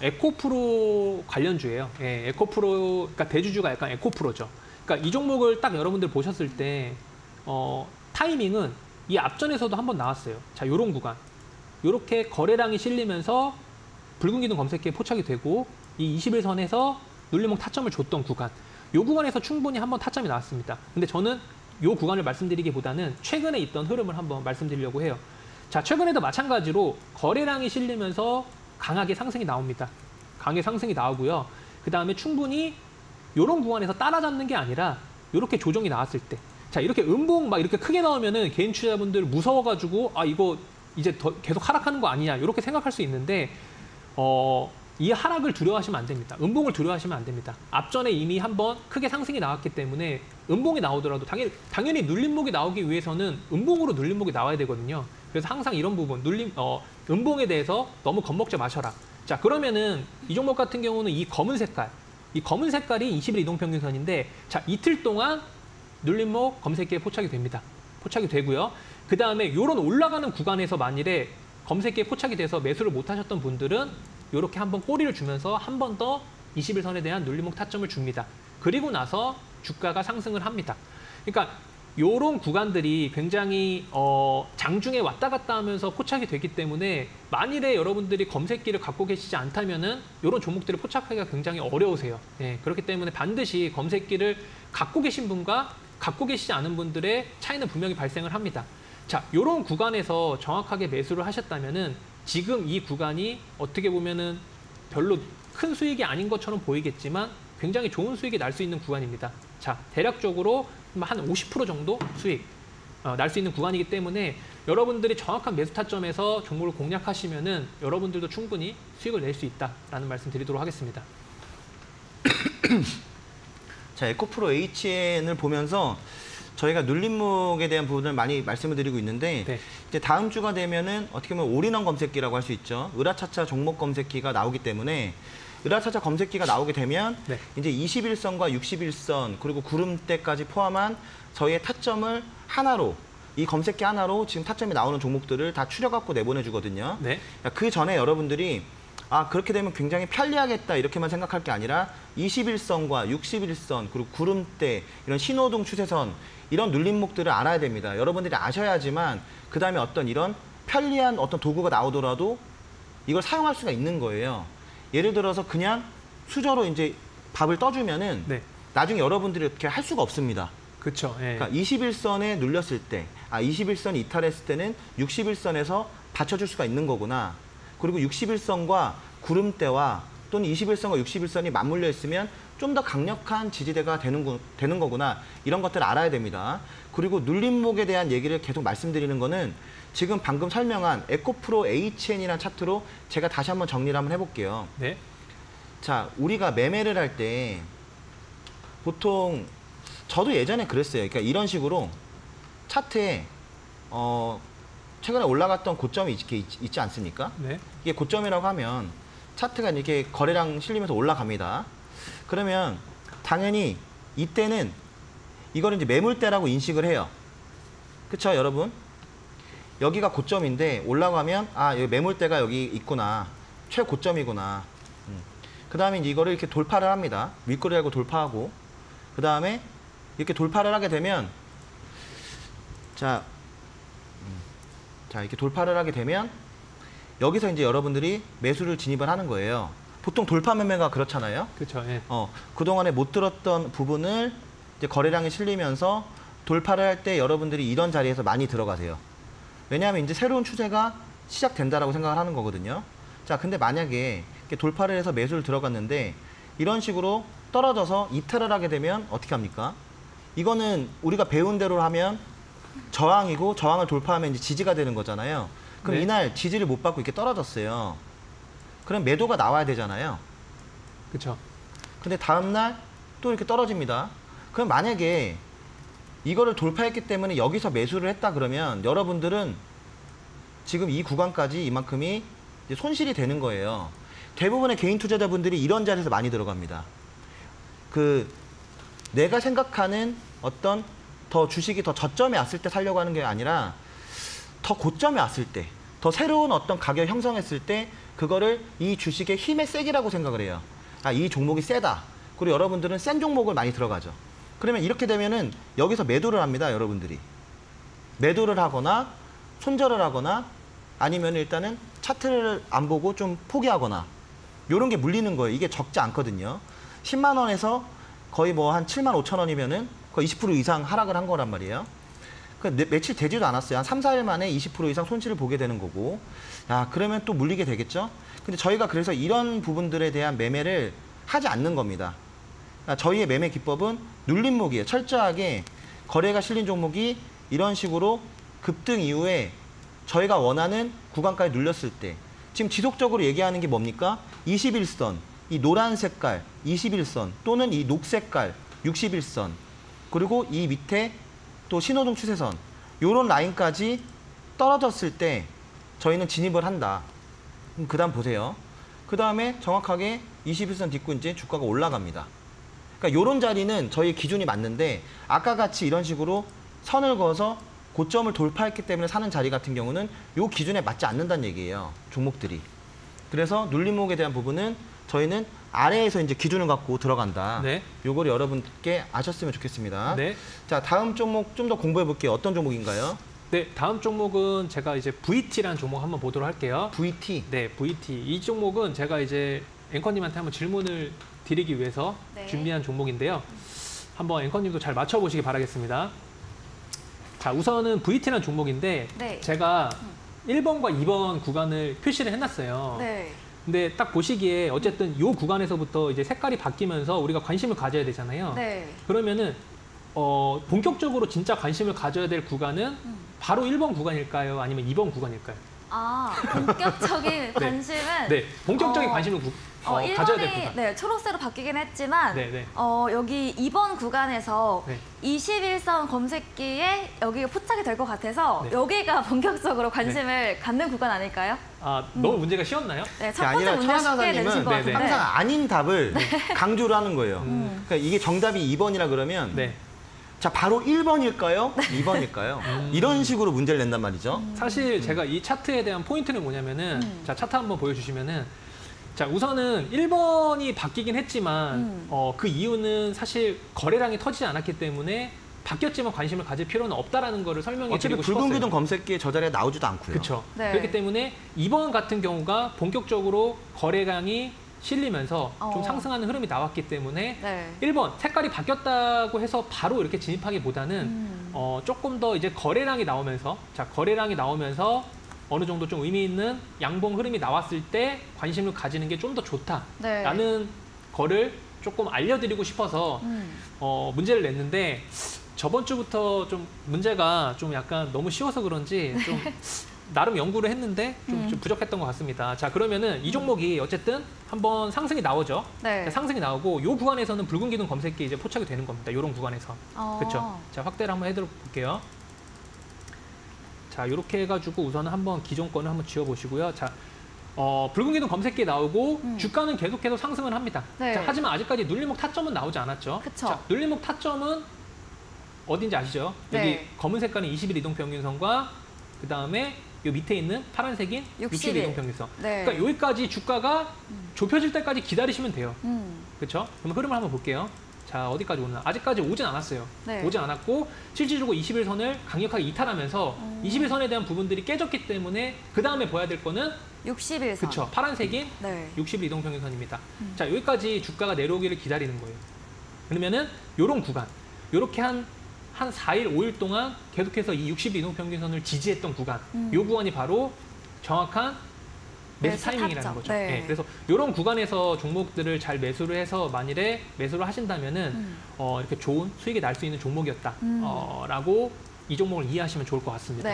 에코프로 관련주예요. 예, 에코프로, 그러니까 대주주가 약간 에코프로죠. 그러니까 이 종목을 딱 여러분들 보셨을 때 타이밍은 이 앞전에서도 한번 나왔어요. 자, 요런 구간. 요렇게 거래량이 실리면서 붉은 기둥 검색기에 포착이 되고 이 21선에서 눌림목 타점을 줬던 구간. 요 구간에서 충분히 한번 타점이 나왔습니다. 근데 저는 요 구간을 말씀드리기보다는 최근에 있던 흐름을 한번 말씀드리려고 해요. 자, 최근에도 마찬가지로 거래량이 실리면서 강하게 상승이 나옵니다. 강하게 상승이 나오고요. 그 다음에 충분히 이런 구간에서 따라잡는 게 아니라 이렇게 조정이 나왔을 때, 자, 이렇게 음봉 막 이렇게 크게 나오면은 개인 투자자분들 무서워가지고 이거 이제 계속 하락하는 거 아니냐 이렇게 생각할 수 있는데 이 하락을 두려워하시면 안 됩니다. 음봉을 두려워하시면 안 됩니다. 앞전에 이미 한번 크게 상승이 나왔기 때문에 음봉이 나오더라도 당연히 눌림목이 나오기 위해서는 음봉으로 눌림목이 나와야 되거든요. 그래서 항상 이런 부분 음봉에 대해서 너무 겁먹지 마셔라. 자, 그러면은 이 종목 같은 경우는 이 검은 색깔이 20일 이동평균선인데, 자, 이틀 동안 눌림목 검색기에 포착이 됩니다. 포착이 되고요. 그 다음에 이런 올라가는 구간에서 만일에 검색기에 포착이 돼서 매수를 못 하셨던 분들은 이렇게 한번 꼬리를 주면서 한 번 더 21선에 대한 눌림목 타점을 줍니다. 그리고 나서 주가가 상승을 합니다. 그러니까 이런 구간들이 굉장히 장중에 왔다 갔다 하면서 포착이 되기 때문에 만일에 여러분들이 검색기를 갖고 계시지 않다면은 이런 종목들을 포착하기가 굉장히 어려우세요. 예, 그렇기 때문에 반드시 검색기를 갖고 계신 분과 갖고 계시지 않은 분들의 차이는 분명히 발생을 합니다. 자, 이런 구간에서 정확하게 매수를 하셨다면은 지금 이 구간이 어떻게 보면은 별로 큰 수익이 아닌 것처럼 보이겠지만 굉장히 좋은 수익이 날 수 있는 구간입니다. 자, 대략적으로 한 50% 정도 수익. 날 수 있는 구간이기 때문에 여러분들이 정확한 매수 타점에서 종목을 공략하시면은 여러분들도 충분히 수익을 낼 수 있다라는 말씀 드리도록 하겠습니다. 자, 에코프로 HN을 보면서 저희가 눌림목에 대한 부분을 많이 말씀을 드리고 있는데 네. 이제 다음 주가 되면은 어떻게 보면 올인원 검색기라고 할 수 있죠. 으라차차 종목 검색기가 나오기 때문에 으라차차 검색기가 나오게 되면 네. 이제 21선과 61선 그리고 구름대까지 포함한 저희의 타점을 하나로 이 검색기 하나로 지금 타점이 나오는 종목들을 다 추려갖고 내보내주거든요. 네. 그 전에 여러분들이 그렇게 되면 굉장히 편리하겠다 이렇게만 생각할 게 아니라 21선과 61선 그리고 구름대 이런 신호등 추세선 이런 눌림목들을 알아야 됩니다. 여러분들이 아셔야지만 그 다음에 어떤 이런 편리한 어떤 도구가 나오더라도 이걸 사용할 수가 있는 거예요. 예를 들어서 그냥 수저로 이제 밥을 떠주면은 네. 나중에 여러분들이 이렇게 할 수가 없습니다. 그렇죠. 예. 그러니까 21선에 눌렸을 때, 21선이 이탈했을 때는 61선에서 받쳐줄 수가 있는 거구나. 그리고 61선과 구름대와 또는 21선과 61선이 맞물려 있으면 좀 더 강력한 지지대가 되는 거구나. 이런 것들을 알아야 됩니다. 그리고 눌림목에 대한 얘기를 계속 말씀드리는 거는 지금 방금 설명한 에코프로 HN이라는 차트로 제가 다시 한번 정리를 한번 해볼게요. 네. 자, 우리가 매매를 할 때 보통 저도 예전에 그랬어요. 그러니까 이런 식으로 차트에 최근에 올라갔던 고점이 이렇게 있지 않습니까? 네. 이게 고점이라고 하면 차트가 이렇게 거래량 실리면서 올라갑니다. 그러면 당연히 이때는 이걸 이제 매물대라고 인식을 해요. 그쵸, 여러분? 여기가 고점인데 올라가면 여기 매물대가 여기 있구나. 최고점이구나. 그 다음에 이제 이거를 이렇게 돌파를 합니다. 윗꼬리 달고 돌파하고 그 다음에 이렇게 돌파를 하게 되면 자 이렇게 돌파를 하게 되면 여기서 이제 여러분들이 매수를 진입을 하는 거예요. 보통 돌파 매매가 그렇잖아요. 그렇죠. 예. 그동안에 못 들었던 부분을 이제 거래량이 실리면서 돌파를 할 때 여러분들이 이런 자리에서 많이 들어가세요. 왜냐하면 이제 새로운 추세가 시작된다라고 생각을 하는 거거든요. 자, 근데 만약에 이렇게 돌파를 해서 매수를 들어갔는데 이런 식으로 떨어져서 이탈을 하게 되면 어떻게 합니까? 이거는 우리가 배운 대로 하면 저항이고 저항을 돌파하면 이제 지지가 되는 거잖아요. 그럼 네. 이날 지지를 못 받고 이렇게 떨어졌어요. 그럼 매도가 나와야 되잖아요. 그렇죠. 근데 다음 날 또 이렇게 떨어집니다. 그럼 만약에 이거를 돌파했기 때문에 여기서 매수를 했다 그러면 여러분들은 지금 이 구간까지 이만큼이 이제 손실이 되는 거예요. 대부분의 개인 투자자분들이 이런 자리에서 많이 들어갑니다. 내가 생각하는 어떤 더 주식이 더 저점에 왔을 때 살려고 하는 게 아니라 더 고점에 왔을 때, 더 새로운 어떤 가격 형성했을 때 그거를 이 주식의 힘의 세기라고 생각을 해요. 이 종목이 세다. 그리고 여러분들은 센 종목을 많이 들어가죠. 그러면 이렇게 되면은 여기서 매도를 합니다, 여러분들이. 매도를 하거나 손절을 하거나 아니면 일단은 차트를 안 보고 좀 포기하거나 이런 게 물리는 거예요. 이게 적지 않거든요. 10만 원에서 거의 뭐 한 7만 5천 원이면은 거의 20% 이상 하락을 한 거란 말이에요. 며칠 되지도 않았어요. 한 3, 4일 만에 20% 이상 손실을 보게 되는 거고. 그러면 또 물리게 되겠죠. 근데 저희가 그래서 이런 부분들에 대한 매매를 하지 않는 겁니다. 저희의 매매 기법은 눌림목이에요. 철저하게 거래가 실린 종목이 이런 식으로 급등 이후에 저희가 원하는 구간까지 눌렸을 때 지금 지속적으로 얘기하는 게 뭡니까? 21선, 이 노란 색깔 21선 또는 이 녹색깔 61선 그리고 이 밑에 또 신호등 추세선 요런 라인까지 떨어졌을 때 저희는 진입을 한다. 그 다음 보세요. 그 다음에 정확하게 21선 딛고 이제 주가가 올라갑니다. 그러니까 요런 자리는 저희 기준이 맞는데 아까 같이 이런 식으로 선을 그어서 고점을 돌파했기 때문에 사는 자리 같은 경우는 요 기준에 맞지 않는다는 얘기예요. 종목들이. 그래서 눌림목에 대한 부분은 저희는 아래에서 이제 기준을 갖고 들어간다. 네. 요걸 여러분께 아셨으면 좋겠습니다. 네. 자, 다음 종목 좀 더 공부해 볼게요. 어떤 종목인가요? 네, 다음 종목은 제가 이제 VT라는 종목 한번 보도록 할게요. VT? 네, VT. 이 종목은 제가 이제 앵커님한테 한번 질문을 드리기 위해서 네. 준비한 종목인데요. 한번 앵커님도 잘 맞춰보시기 바라겠습니다. 자, 우선은 VT라는 종목인데 네. 제가 1번과 2번 구간을 표시를 해놨어요. 네. 근데 딱 보시기에 어쨌든 이 구간에서부터 이제 색깔이 바뀌면서 우리가 관심을 가져야 되잖아요. 네. 그러면은 본격적으로 진짜 관심을 가져야 될 구간은 바로 1번 구간일까요? 아니면 2번 구간일까요? 아, 본격적인 관심은 네, 본격적인 관심을 가져야 될 구간. 네, 초록색으로 바뀌긴 했지만 여기 2번 구간에서 21선 검색기에 여기가 포착이 될 것 같아서 여기가 본격적으로 관심을 갖는 구간 아닐까요? 아, 너무 문제가 쉬웠나요? 네, 첫 번째 문제 쉽게 내신 것 같은데 항상 아닌 답을 강조를 하는 거예요. 그러니까 이게 정답이 2번이라 그러면 자, 바로 1번일까요? 2번일까요? 이런 식으로 문제를 낸단 말이죠. 사실 제가 이 차트에 대한 포인트는 뭐냐면은 자, 차트 한번 보여주시면은 자, 우선은 1번이 바뀌긴 했지만 그 이유는 사실 거래량이 터지지 않았기 때문에 바뀌었지만 관심을 가질 필요는 없다라는 거를 설명해 드리고 싶었어요. 붉은 기둥 검색기에 저 자리에 나오지도 않고요. 그렇죠. 그렇기 때문에 2번 같은 경우가 본격적으로 거래량이 실리면서 좀 상승하는 흐름이 나왔기 때문에 1번 색깔이 바뀌었다고 해서 바로 이렇게 진입하기보다는 조금 더 이제 거래량이 나오면서 어느 정도 좀 의미 있는 양봉 흐름이 나왔을 때 관심을 가지는 게 좀 더 좋다라는 거를 조금 알려드리고 싶어서 문제를 냈는데 저번 주부터 좀 문제가 좀 약간 너무 쉬워서 그런지 좀 나름 연구를 했는데 좀 부족했던 것 같습니다. 자, 그러면은 이 종목이 어쨌든 한번 상승이 나오죠. 상승이 나오고 이 구간에서는 붉은 기둥 검색기 이제 포착이 되는 겁니다. 이런 구간에서. 그렇죠. 자, 확대를 한번 해드려 볼게요. 자, 이렇게 해가지고 우선은 한번 기존 거는 한번 지워보시고요. 자, 붉은 기둥 검색기에 나오고 주가는 계속해서 상승을 합니다. 자, 하지만 아직까지 눌림목 타점은 나오지 않았죠. 그쵸. 자, 눌림목 타점은 어딘지 아시죠? 여기 검은 색깔은 20일 이동평균선과 그 다음에 요 밑에 있는 파란색인 60일 이동평균선. 그러니까 여기까지 주가가 좁혀질 때까지 기다리시면 돼요. 그렇죠? 그럼 흐름을 한번 볼게요. 자, 어디까지 오나? 아직까지 오진 않았어요. 오진 않았고 실질적으로 21선을 강력하게 이탈하면서 21선에 대한 부분들이 깨졌기 때문에 그 다음에 봐야 될 거는 61선. 그렇죠. 파란색인 60일 이동평균선입니다. 자, 여기까지 주가가 내려오기를 기다리는 거예요. 그러면은 요런 구간, 요렇게 한 4일, 5일 동안 계속해서 이 60일 이동평균선을 지지했던 구간, 요 구간이 바로 정확한 매수 타이밍이라는 거죠. 그래서 이런 구간에서 종목들을 잘 매수를 해서 만일에 매수를 하신다면은 이렇게 좋은 수익이 날 수 있는 종목이었다라고 이 종목을 이해하시면 좋을 것 같습니다.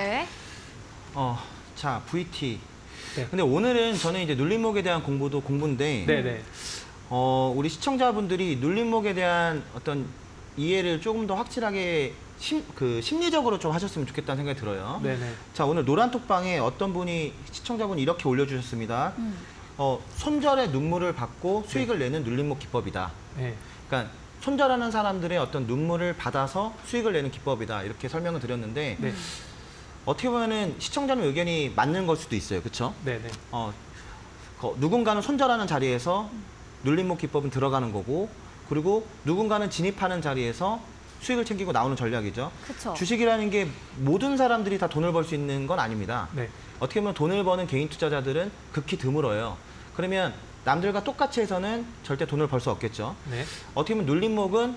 자, VT. 근데 오늘은 저는 이제 눌림목에 대한 공부인데, 우리 시청자분들이 눌림목에 대한 어떤 이해를 조금 더 확실하게 심리적으로 좀 하셨으면 좋겠다는 생각이 들어요. 자, 오늘 노란톡방에 어떤 분이 시청자분이 이렇게 올려주셨습니다. 손절의 눈물을 받고 수익을 내는 눌림목 기법이다. 그러니까 손절하는 사람들의 어떤 눈물을 받아서 수익을 내는 기법이다. 이렇게 설명을 드렸는데 어떻게 보면은 시청자님 의견이 맞는 걸 수도 있어요. 그렇죠? 누군가는 손절하는 자리에서 눌림목 기법은 들어가는 거고, 그리고 누군가는 진입하는 자리에서 수익을 챙기고 나오는 전략이죠. 주식이라는 게 모든 사람들이 다 돈을 벌 수 있는 건 아닙니다. 어떻게 보면 돈을 버는 개인 투자자들은 극히 드물어요. 그러면 남들과 똑같이 해서는 절대 돈을 벌 수 없겠죠. 어떻게 보면 눌림목은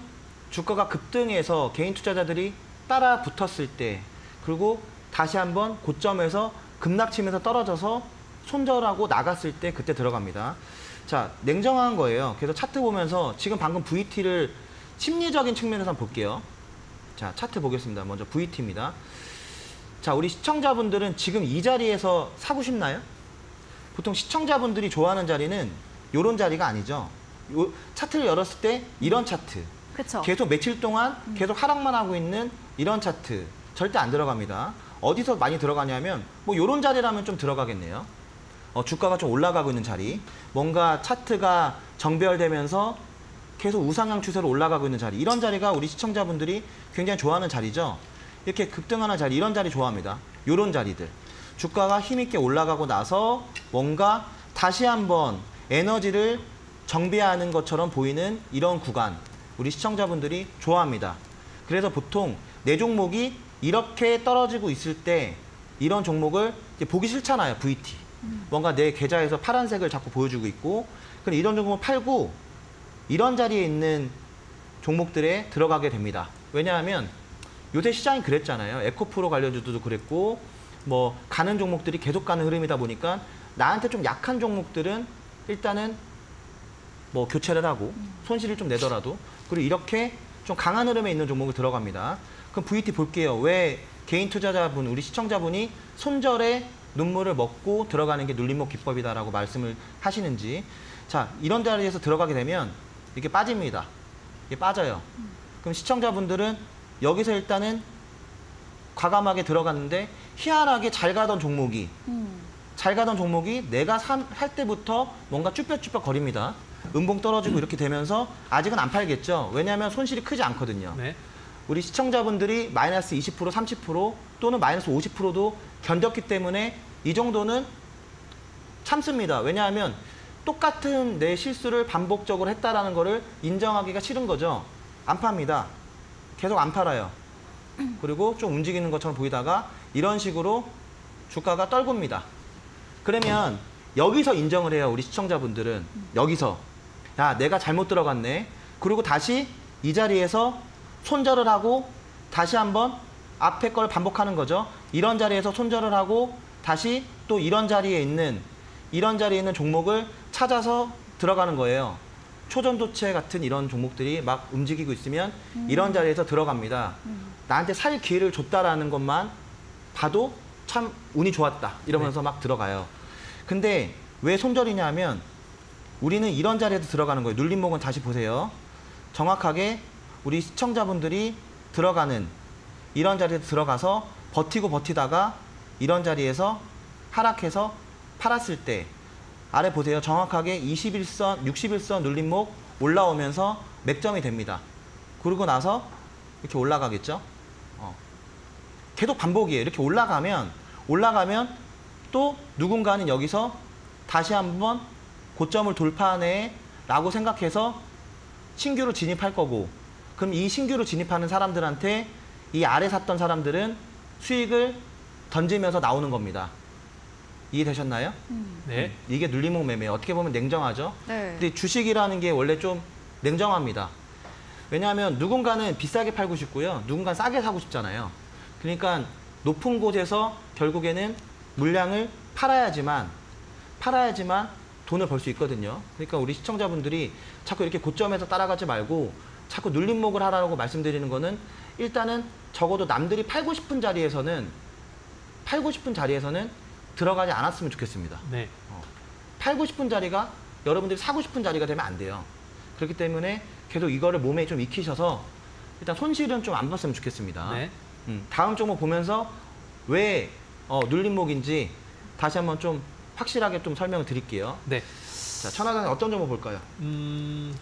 주가가 급등해서 개인 투자자들이 따라 붙었을 때, 그리고 다시 한번 고점에서 급락치면서 떨어져서 손절하고 나갔을 때 그때 들어갑니다. 자, 냉정한 거예요. 그래서 차트 보면서 지금 방금 VT를 심리적인 측면에서 한번 볼게요. 자, 차트 보겠습니다. 먼저 VT입니다. 자, 우리 시청자분들은 지금 이 자리에서 사고 싶나요? 보통 시청자분들이 좋아하는 자리는 이런 자리가 아니죠. 요 차트를 열었을 때 이런 차트. 계속 며칠 동안 계속 하락만 하고 있는 이런 차트. 절대 안 들어갑니다. 어디서 많이 들어가냐면 뭐 이런 자리라면 좀 들어가겠네요. 주가가 좀 올라가고 있는 자리, 뭔가 차트가 정배열되면서 계속 우상향 추세로 올라가고 있는 자리, 이런 자리가 우리 시청자분들이 굉장히 좋아하는 자리죠. 이렇게 급등하는 자리, 이런 자리 좋아합니다. 이런 자리들. 주가가 힘있게 올라가고 나서 뭔가 다시 한번 에너지를 정비하는 것처럼 보이는 이런 구간, 우리 시청자분들이 좋아합니다. 그래서 보통 내 종목이 이렇게 떨어지고 있을 때 이런 종목을 이제 보기 싫잖아요, VT. 뭔가 내 계좌에서 파란색을 자꾸 보여주고 있고, 그럼 이런 종목을 팔고 이런 자리에 있는 종목들에 들어가게 됩니다. 왜냐하면 요새 시장이 그랬잖아요. 에코프로 관련주도 그랬고, 뭐 가는 종목들이 계속 가는 흐름이다 보니까 나한테 좀 약한 종목들은 일단은 뭐 교체를 하고 손실을 좀 내더라도, 그리고 이렇게 좀 강한 흐름에 있는 종목을 들어갑니다. 그럼 VT 볼게요. 왜 개인 투자자분, 우리 시청자분이 손절에 눈물을 먹고 들어가는 게 눌림목 기법이다라고 말씀을 하시는지. 자, 이런 자리에서 들어가게 되면 이게 빠집니다. 이게 빠져요. 그럼 시청자분들은 여기서 일단은 과감하게 들어갔는데 희한하게 잘 가던 종목이 내가 할 때부터 뭔가 쭈뼛쭈뼛 거립니다. 음봉 떨어지고 이렇게 되면서 아직은 안 팔겠죠. 왜냐하면 손실이 크지 않거든요. 네. 우리 시청자분들이 마이너스 20%, 30% 또는 마이너스 50%도 견뎠기 때문에 이 정도는 참습니다. 왜냐하면 똑같은 내 실수를 반복적으로 했다라는 거를 인정하기가 싫은 거죠. 안 팝니다. 계속 안 팔아요. 그리고 좀 움직이는 것처럼 보이다가 이런 식으로 주가가 떨굽니다. 그러면 여기서 인정을 해요. 우리 시청자분들은. 여기서. 야, 내가 잘못 들어갔네. 그리고 다시 이 자리에서 손절을 하고 다시 한번 앞에 걸 반복하는 거죠. 이런 자리에서 손절을 하고 다시 또 이런 자리에 있는 종목을 찾아서 들어가는 거예요. 초전도체 같은 이런 종목들이 막 움직이고 있으면 이런 자리에서 들어갑니다. 나한테 살 기회를 줬다라는 것만 봐도 참 운이 좋았다 이러면서 막 들어가요. 근데 왜 손절이냐 하면 우리는 이런 자리에서 들어가는 거예요. 눌림목은 다시 보세요. 정확하게 우리 시청자분들이 들어가는 이런 자리에 들어가서 버티고 버티다가 이런 자리에서 하락해서 팔았을 때 아래 보세요. 정확하게 21선, 61선 눌림목 올라오면서 맥점이 됩니다. 그러고 나서 이렇게 올라가겠죠. 계속 반복이에요. 이렇게 올라가면 또 누군가는 여기서 다시 한번 고점을 돌파하네 라고 생각해서 신규로 진입할 거고, 그럼 이 신규로 진입하는 사람들한테 이 아래 샀던 사람들은 수익을 던지면서 나오는 겁니다. 이해되셨나요? 네. 이게 눌림목 매매예요. 어떻게 보면 냉정하죠. 네. 근데 주식이라는 게 원래 좀 냉정합니다. 왜냐하면 누군가는 비싸게 팔고 싶고요. 누군가는 싸게 사고 싶잖아요. 그러니까 높은 곳에서 결국에는 물량을 팔아야지만 돈을 벌 수 있거든요. 그러니까 우리 시청자분들이 자꾸 이렇게 고점에서 따라가지 말고 자꾸 눌림목을 하라고 말씀드리는 거는 일단은 적어도 남들이 팔고 싶은 자리에서는 들어가지 않았으면 좋겠습니다. 네. 팔고 싶은 자리가 여러분들이 사고 싶은 자리가 되면 안 돼요. 그렇기 때문에 계속 이거를 몸에 좀 익히셔서 일단 손실은 좀 안 봤으면 좋겠습니다. 네. 다음 종목 보면서 왜 눌림목인지 다시 한번 좀 확실하게 좀 설명을 드릴게요. 네. 자, 천하장님 어떤 종목 볼까요?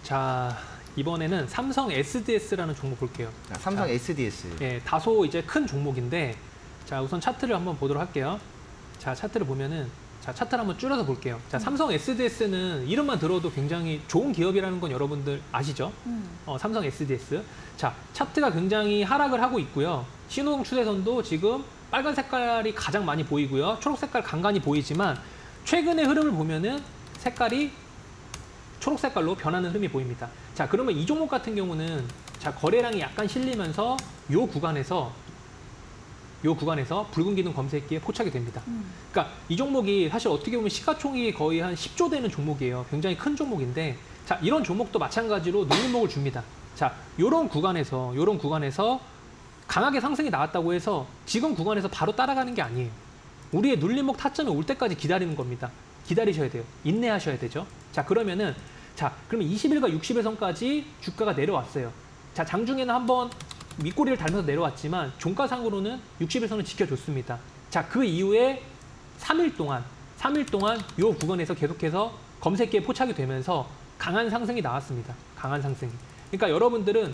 자, 이번에는 삼성 SDS라는 종목 볼게요. 자, 삼성 SDS. 예, 다소 이제 큰 종목인데, 자, 우선 차트를 한번 보도록 할게요. 자, 차트를 보면은, 자, 차트를 한번 줄여서 볼게요. 자, 삼성 SDS는 이름만 들어도 굉장히 좋은 기업이라는 건 여러분들 아시죠? 삼성 SDS. 자, 차트가 굉장히 하락을 하고 있고요. 신호등 추세선도 지금 빨간 색깔이 가장 많이 보이고요. 초록 색깔 간간히 보이지만 최근의 흐름을 보면은 색깔이 초록 색깔로 변하는 흐름이 보입니다. 자, 그러면 이 종목 같은 경우는 자, 거래량이 약간 실리면서 요 구간에서 붉은 기둥 검색기에 포착이 됩니다. 그러니까 이 종목이 사실 어떻게 보면 시가총액이 거의 한 10조 되는 종목이에요. 굉장히 큰 종목인데, 자, 이런 종목도 마찬가지로 눌림목을 줍니다. 자, 요런 구간에서 강하게 상승이 나왔다고 해서 지금 구간에서 바로 따라가는 게 아니에요. 우리의 눌림목 타점이 올 때까지 기다리는 겁니다. 기다리셔야 돼요. 인내하셔야 되죠. 자, 그러면 20일과 60일선까지 주가가 내려왔어요. 자, 장중에는 한번 윗꼬리를 달면서 내려왔지만 종가상으로는 60일선을 지켜줬습니다. 자, 그 이후에 3일 동안 이 구간에서 계속해서 검색기에 포착이 되면서 강한 상승이 나왔습니다. 강한 상승이. 그러니까 여러분들은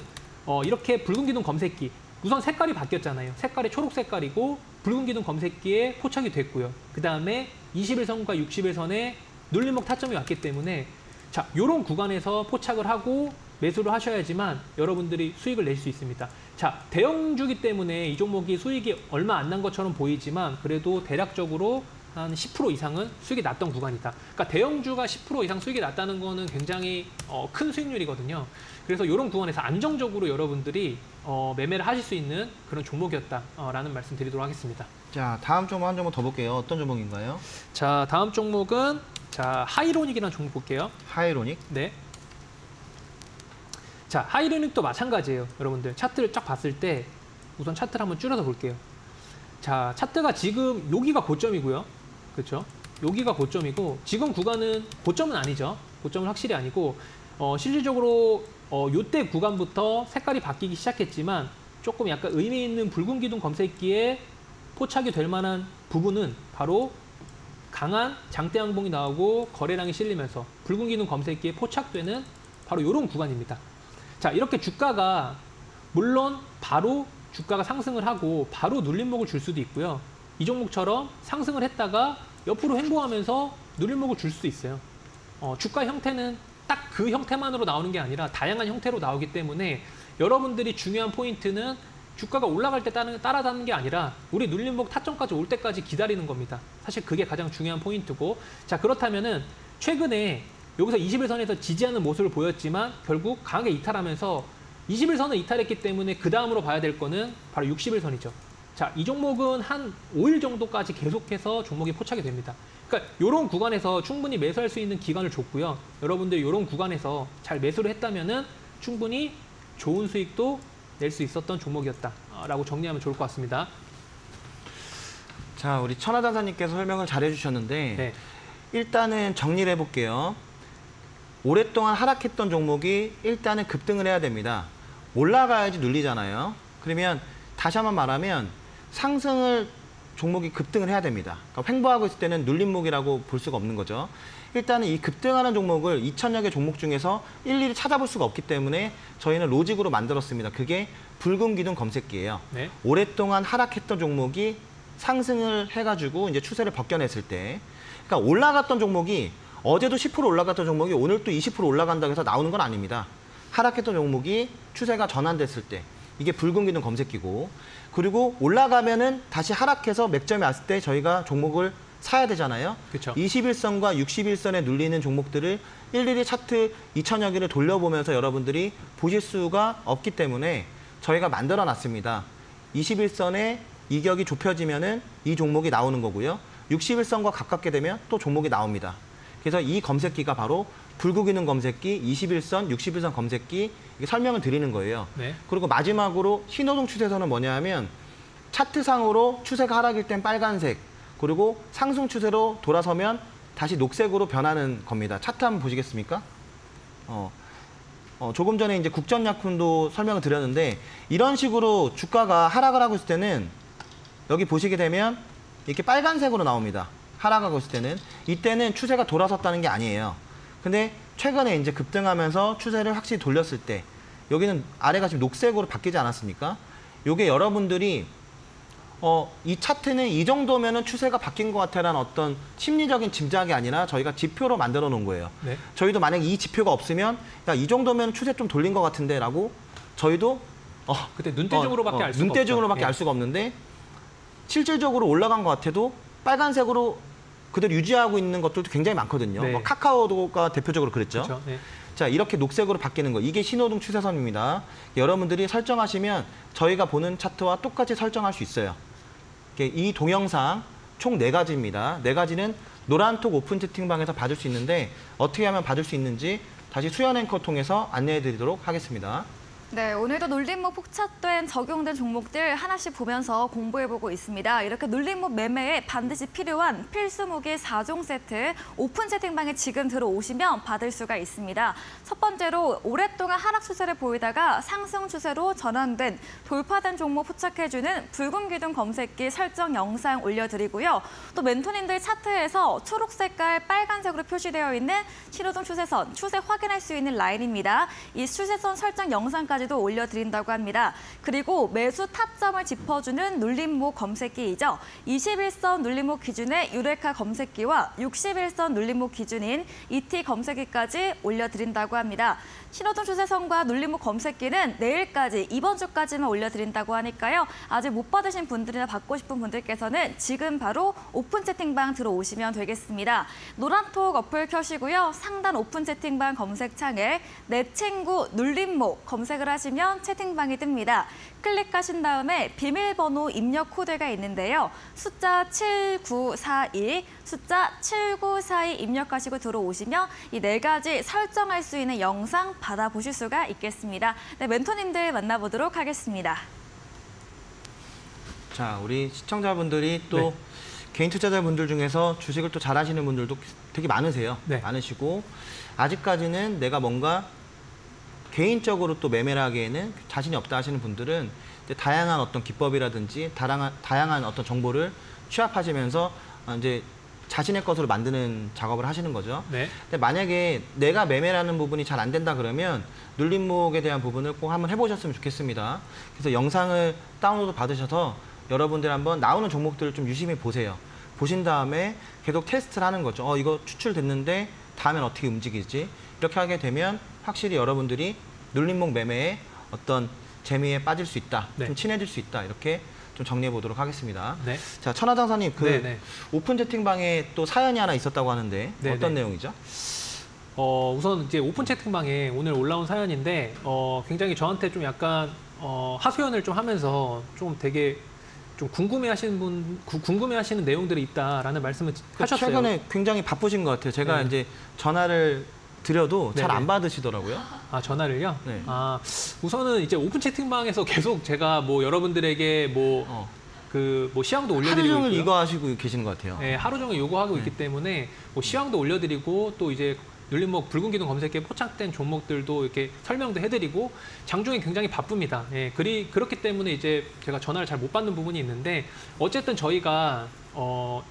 이렇게 붉은 기둥 검색기, 우선 색깔이 바뀌었잖아요. 색깔이 초록 색깔이고 붉은 기둥 검색기에 포착이 됐고요. 그 다음에 21선과 60일선에 눌림목 타점이 왔기 때문에 자, 요런 구간에서 포착을 하고 매수를 하셔야지만 여러분들이 수익을 낼 수 있습니다. 자, 대형주기 때문에 이 종목이 수익이 얼마 안 난 것처럼 보이지만 그래도 대략적으로 한 10% 이상은 수익이 났던 구간이다. 그러니까 대형주가 10% 이상 수익이 났다는 거는 굉장히 큰 수익률이거든요. 그래서 이런 구간에서 안정적으로 여러분들이 매매를 하실 수 있는 그런 종목이었다라는 말씀 드리도록 하겠습니다. 자, 다음 종목 한 종목 더 볼게요. 어떤 종목인가요? 자, 다음 종목은 하이로닉이라는 종목 볼게요. 하이로닉? 네. 자, 하이로닉도 마찬가지예요. 여러분들 차트를 쫙 봤을 때 우선 차트를 한번 줄여서 볼게요. 자, 차트가 지금 여기가 고점이고요. 그렇죠? 여기가 고점이고 지금 구간은 고점은 아니죠. 고점은 확실히 아니고 실질적으로 요때 구간부터 색깔이 바뀌기 시작했지만 조금 약간 의미 있는 붉은 기둥 검색기에 포착이 될 만한 부분은 바로 강한 장대 양봉이 나오고 거래량이 실리면서 붉은 기둥 검색기에 포착되는 바로 이런 구간입니다. 자, 이렇게 주가가 물론 바로 주가가 상승을 하고 바로 눌림목을 줄 수도 있고요. 이 종목처럼 상승을 했다가 옆으로 횡보하면서 눌림목을 줄 수도 있어요. 주가 형태는 딱 그 형태만으로 나오는 게 아니라 다양한 형태로 나오기 때문에 여러분들이 중요한 포인트는 주가가 올라갈 때 따라가는 게 아니라 우리 눌림목 타점까지 올 때까지 기다리는 겁니다. 사실 그게 가장 중요한 포인트고, 자, 그렇다면은 최근에 여기서 21선에서 지지하는 모습을 보였지만 결국 강하게 이탈하면서 21선을 이탈했기 때문에 그 다음으로 봐야 될 거는 바로 61선이죠. 자, 이 종목은 한 5일 정도까지 계속해서 종목이 포착이 됩니다. 그러니까 이런 구간에서 충분히 매수할 수 있는 기간을 줬고요. 여러분들 이런 구간에서 잘 매수를 했다면은 충분히 좋은 수익도 낼 수 있었던 종목이었다라고 정리하면 좋을 것 같습니다. 자, 우리 천하장사님께서 설명을 잘 해주셨는데 네. 일단은 정리를 해볼게요. 오랫동안 하락했던 종목이 일단은 급등을 해야 됩니다. 올라가야지 눌리잖아요. 그러면 다시 한번 말하면 상승을 종목이 급등을 해야 됩니다. 그러니까 횡보하고 있을 때는 눌림목이라고 볼 수가 없는 거죠. 일단은 이 급등하는 종목을 2000여 개 종목 중에서 일일이 찾아볼 수가 없기 때문에 저희는 로직으로 만들었습니다. 그게 붉은 기둥 검색기예요. 네. 오랫동안 하락했던 종목이 상승을 해가지고 이제 추세를 벗겨냈을 때, 그러니까 올라갔던 종목이 어제도 10% 올라갔던 종목이 오늘 또 20% 올라간다고 해서 나오는 건 아닙니다. 하락했던 종목이 추세가 전환됐을 때 이게 붉은 기둥 검색기고, 그리고 올라가면은 다시 하락해서 맥점이 왔을 때 저희가 종목을 사야 되잖아요. 그쵸. 21선과 61선에 눌리는 종목들을 일일이 차트 2000여 개를 돌려보면서 여러분들이 보실 수가 없기 때문에 저희가 만들어 놨습니다. 21선에 이격이 좁혀지면은 이 종목이 나오는 거고요. 61선과 가깝게 되면 또 종목이 나옵니다. 그래서 이 검색기가 바로 붉은 기둥 검색기, 21선, 61선 검색기, 이게 설명을 드리는 거예요. 네. 그리고 마지막으로 신호등 추세선은 뭐냐 하면 차트상으로 추세가 하락일 땐 빨간색, 그리고 상승 추세로 돌아서면 다시 녹색으로 변하는 겁니다. 차트 한번 보시겠습니까? 조금 전에 이제 국전약품도 설명을 드렸는데 이런 식으로 주가가 하락을 하고 있을 때는 여기 보시게 되면 이렇게 빨간색으로 나옵니다. 하락하고 있을 때는. 이때는 추세가 돌아섰다는 게 아니에요. 근데 최근에 이제 급등하면서 추세를 확실히 돌렸을 때 여기는 아래가 지금 녹색으로 바뀌지 않았습니까? 요게 여러분들이 이 차트는 이 정도면은 추세가 바뀐 것 같아라는 어떤 심리적인 짐작이 아니라 저희가 지표로 만들어 놓은 거예요. 네. 저희도 만약에 이 지표가 없으면 야, 이 정도면 추세 좀 돌린 것 같은데 라고 저희도 그때 눈대중으로밖에 알 수가 눈대중으로밖에 알 수가 없는데 실질적으로 올라간 것 같아도 빨간색으로 그대로 유지하고 있는 것들도 굉장히 많거든요. 네. 카카오가 대표적으로 그랬죠. 그렇죠. 네. 자, 이렇게 녹색으로 바뀌는 거, 이게 신호등 추세선입니다. 여러분들이 설정하시면 저희가 보는 차트와 똑같이 설정할 수 있어요. 이 동영상 총 4가지입니다. 4가지는 노란톡 오픈 채팅방에서 봐줄 수 있는데 어떻게 하면 봐줄 수 있는지 다시 수연 앵커 통해서 안내해 드리도록 하겠습니다. 네, 오늘도 눌림목 포착된 적용된 종목들 하나씩 보면서 공부해보고 있습니다. 이렇게 눌림목 매매에 반드시 필요한 필수 무기 4종 세트 오픈 채팅방에 지금 들어오시면 받을 수가 있습니다. 첫 번째로 오랫동안 하락 추세를 보이다가 상승 추세로 전환된 돌파된 종목 포착해주는 붉은 기둥 검색기 설정 영상 올려드리고요. 또 멘토님들 차트에서 초록 색깔 빨간색으로 표시되어 있는 신호등 추세선, 추세 확인할 수 있는 라인입니다. 이 추세선 설정 영상까지 도 올려드린다고 합니다. 그리고 매수 타점을 짚어주는 눌림목 검색기이죠. 21선 눌림목 기준의 유레카 검색기와 61선 눌림목 기준인 ET 검색기까지 올려드린다고 합니다. 신호등 추세선과 눌림목 검색기는 내일까지, 이번 주까지만 올려드린다고 하니까요. 아직 못 받으신 분들이나 받고 싶은 분들께서는 지금 바로 오픈 채팅방 들어오시면 되겠습니다. 노란톡 어플 켜시고요. 상단 오픈 채팅방 검색창에 내 친구 눌림목 검색을 하시면 채팅방이 뜹니다. 클릭하신 다음에 비밀번호 입력 코드가 있는데요. 숫자 7942, 숫자 7942 입력하시고 들어오시면 이 4가지 설정할 수 있는 영상 받아보실 수가 있겠습니다. 네, 멘토님들 만나보도록 하겠습니다. 자, 우리 시청자분들이 또 개인 투자자분들 중에서 주식을 또 잘하시는 분들도 되게 많으세요. 많으시고 아직까지는 내가 뭔가 개인적으로 또 매매를 하기에는 자신이 없다 하시는 분들은 이제 다양한 어떤 기법이라든지 다양한 어떤 정보를 취합하시면서 이제 자신의 것으로 만드는 작업을 하시는 거죠. 근데 만약에 내가 매매를 하는 부분이 잘 안 된다 그러면 눌림목에 대한 부분을 꼭 한번 해보셨으면 좋겠습니다. 그래서 영상을 다운로드 받으셔서 여러분들 한번 나오는 종목들을 좀 유심히 보세요. 보신 다음에 계속 테스트를 하는 거죠. 이거 추출됐는데 다음엔 어떻게 움직이지? 이렇게 하게 되면 확실히 여러분들이 눌림목 매매에 어떤 재미에 빠질 수 있다. 좀 친해질 수 있다. 이렇게 좀 정리해 보도록 하겠습니다. 자, 천하장사님, 오픈 채팅방에 또 사연이 하나 있었다고 하는데 어떤 내용이죠? 우선 이제 오픈 채팅방에 오늘 올라온 사연인데 굉장히 저한테 좀 약간 하소연을 좀 하면서 좀 되게 좀 궁금해하시는 내용들이 있다라는 말씀을 하셨어요. 최근에 굉장히 바쁘신 것 같아요. 제가 이제 전화를 드려도 잘 안 받으시더라고요. 아, 전화를요? 우선은 이제 오픈 채팅방에서 계속 제가 뭐 여러분들에게 뭐 시황도 올려드리고 하루 종일 있고요. 이거 하시고 계시는 것 같아요. 네, 하루 종일 요구하고 있기 때문에 뭐 시황도 올려드리고 또 이제 눌림목 붉은 기둥 검색기에 포착된 종목들도 이렇게 설명도 해드리고 장중에 굉장히 바쁩니다. 그렇기 때문에 이제 제가 전화를 잘 못 받는 부분이 있는데 어쨌든 저희가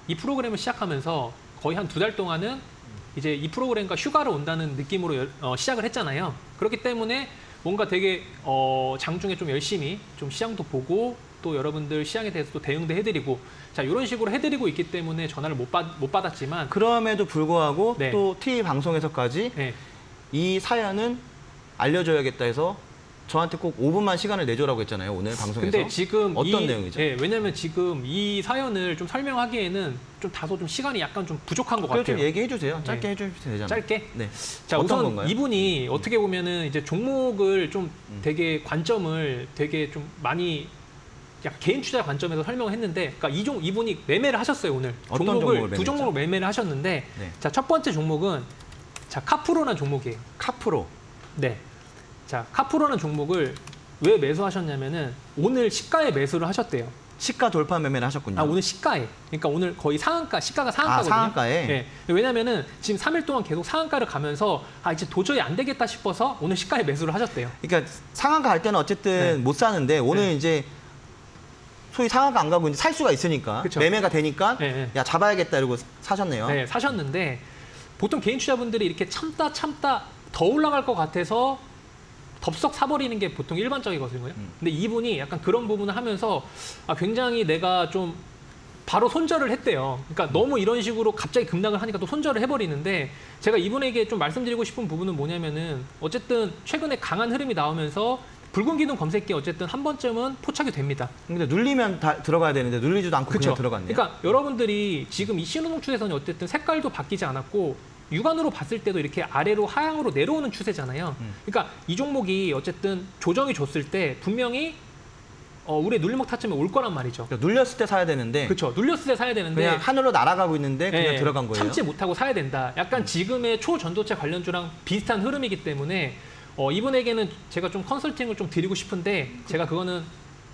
이 프로그램을 시작하면서 거의 한 2달 동안은 이제 이 프로그램과 휴가를 온다는 느낌으로 시작을 했잖아요. 그렇기 때문에 뭔가 되게 장중에 좀 열심히 좀 시장도 보고 또 여러분들 시장에 대해서 또 대응도 해드리고 자 이런 식으로 해드리고 있기 때문에 전화를 못 받았지만 그럼에도 불구하고 또 TV 방송에서까지 이 사연은 알려줘야겠다 해서 저한테 꼭 5분만 시간을 내줘라고 했잖아요. 오늘 방송에서. 근데 지금 어떤 내용이죠? 왜냐면 지금 이 사연을 좀 설명하기에는 좀 다소 좀 시간이 약간 좀 부족한 것 같아요. 좀 얘기해 주세요. 짧게 해주시면 되잖아요. 짧게? 네. 자, 우선 건가요? 이분이 어떻게 보면은 이제 종목을 좀 되게 관점을 되게 좀 많이 약간 개인 투자 관점에서 설명을 했는데, 그러니까 이분이 매매를 하셨어요, 오늘. 어떤 종목을 두 종목을 매매를 하셨는데, 자, 첫 번째 종목은 자, 카프로라는 종목이에요. 카프로. 네. 자, 카프로라는 종목을 왜 매수하셨냐면은 오늘 시가에 매수를 하셨대요. 시가 돌파 매매를 하셨군요. 아, 오늘 시가에. 그러니까 오늘 거의 상한가, 시가가 상한가거든요. 상한가에? 네. 왜냐면은 지금 3일 동안 계속 상한가를 가면서 이제 도저히 안 되겠다 싶어서 오늘 시가에 매수를 하셨대요. 그러니까 상한가 할 때는 어쨌든 못 사는데 오늘 이제 소위 상한가 안 가고 이제 살 수가 있으니까 그쵸. 매매가 되니까 야 잡아야겠다 이러고 사셨네요. 네, 사셨는데 보통 개인 투자분들이 이렇게 참다 더 올라갈 것 같아서 덥석 사버리는 게 보통 일반적이거든요. 근데 이분이 약간 그런 부분을 하면서 굉장히 내가 좀 바로 손절을 했대요. 그러니까 너무 이런 식으로 갑자기 급락을 하니까 또 손절을 해버리는데 제가 이분에게 좀 말씀드리고 싶은 부분은 뭐냐면은 어쨌든 최근에 강한 흐름이 나오면서 붉은 기둥 검색기 어쨌든 한 번쯤은 포착이 됩니다. 근데 눌리면 다 들어가야 되는데 눌리지도 않고 그냥 들어갔네요. 그러니까 여러분들이 지금 이 신호등 추세선이 어쨌든 색깔도 바뀌지 않았고 육안으로 봤을 때도 이렇게 아래로 하향으로 내려오는 추세잖아요. 그러니까 이 종목이 어쨌든 조정이 줬을 때 분명히 우리 눌림목 타점에 올 거란 말이죠. 그러니까 눌렸을 때 사야 되는데. 그렇죠. 눌렸을 때 사야 되는데. 그냥 하늘로 날아가고 있는데 그냥 들어간 거예요. 참지 못하고 사야 된다. 약간 지금의 초전도체 관련주랑 비슷한 흐름이기 때문에 이분에게는 제가 좀 컨설팅을 좀 드리고 싶은데 제가 그거는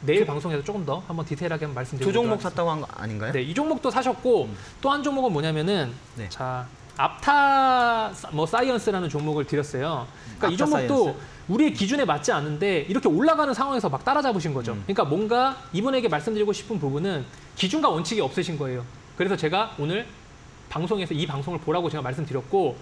내일 방송에서 조금 더 한번 디테일하게 한번 말씀드리도록 두 종목 샀다고 한 거 아닌가요? 네, 이 종목도 사셨고 또 한 종목은 뭐냐면은 자 앞타 사이언스라는 종목을 드렸어요. 그러니까 이 종목도 사이언스. 우리의 기준에 맞지 않은데 이렇게 올라가는 상황에서 막 따라잡으신 거죠. 그러니까 뭔가 이분에게 말씀드리고 싶은 부분은 기준과 원칙이 없으신 거예요. 그래서 제가 오늘 방송에서 이 방송을 보라고 제가 말씀드렸고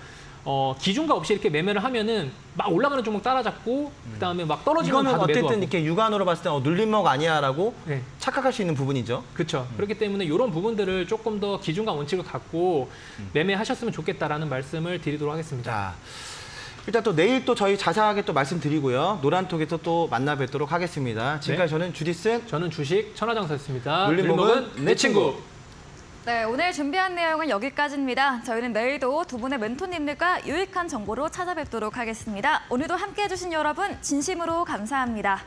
기준과 없이 이렇게 매매를 하면은 막 올라가는 종목 따라잡고 그다음에 막 떨어지는 이거는 어쨌든 이렇게 육안으로 봤을 때 눌림목 아니야라고 착각할 수 있는 부분이죠. 그렇죠. 그렇기 때문에 이런 부분들을 조금 더 기준과 원칙을 갖고 매매하셨으면 좋겠다라는 말씀을 드리도록 하겠습니다. 자, 일단 또 내일 또 저희 자세하게 또 말씀드리고요. 노란톡에서 또 만나 뵙도록 하겠습니다. 지금까지 저는 주디슨, 저는 주식 천하장사였습니다. 눌림목은 내 친구. 네, 오늘 준비한 내용은 여기까지입니다. 저희는 내일도 두 분의 멘토님들과 유익한 정보로 찾아뵙도록 하겠습니다. 오늘도 함께해 주신 여러분 진심으로 감사합니다.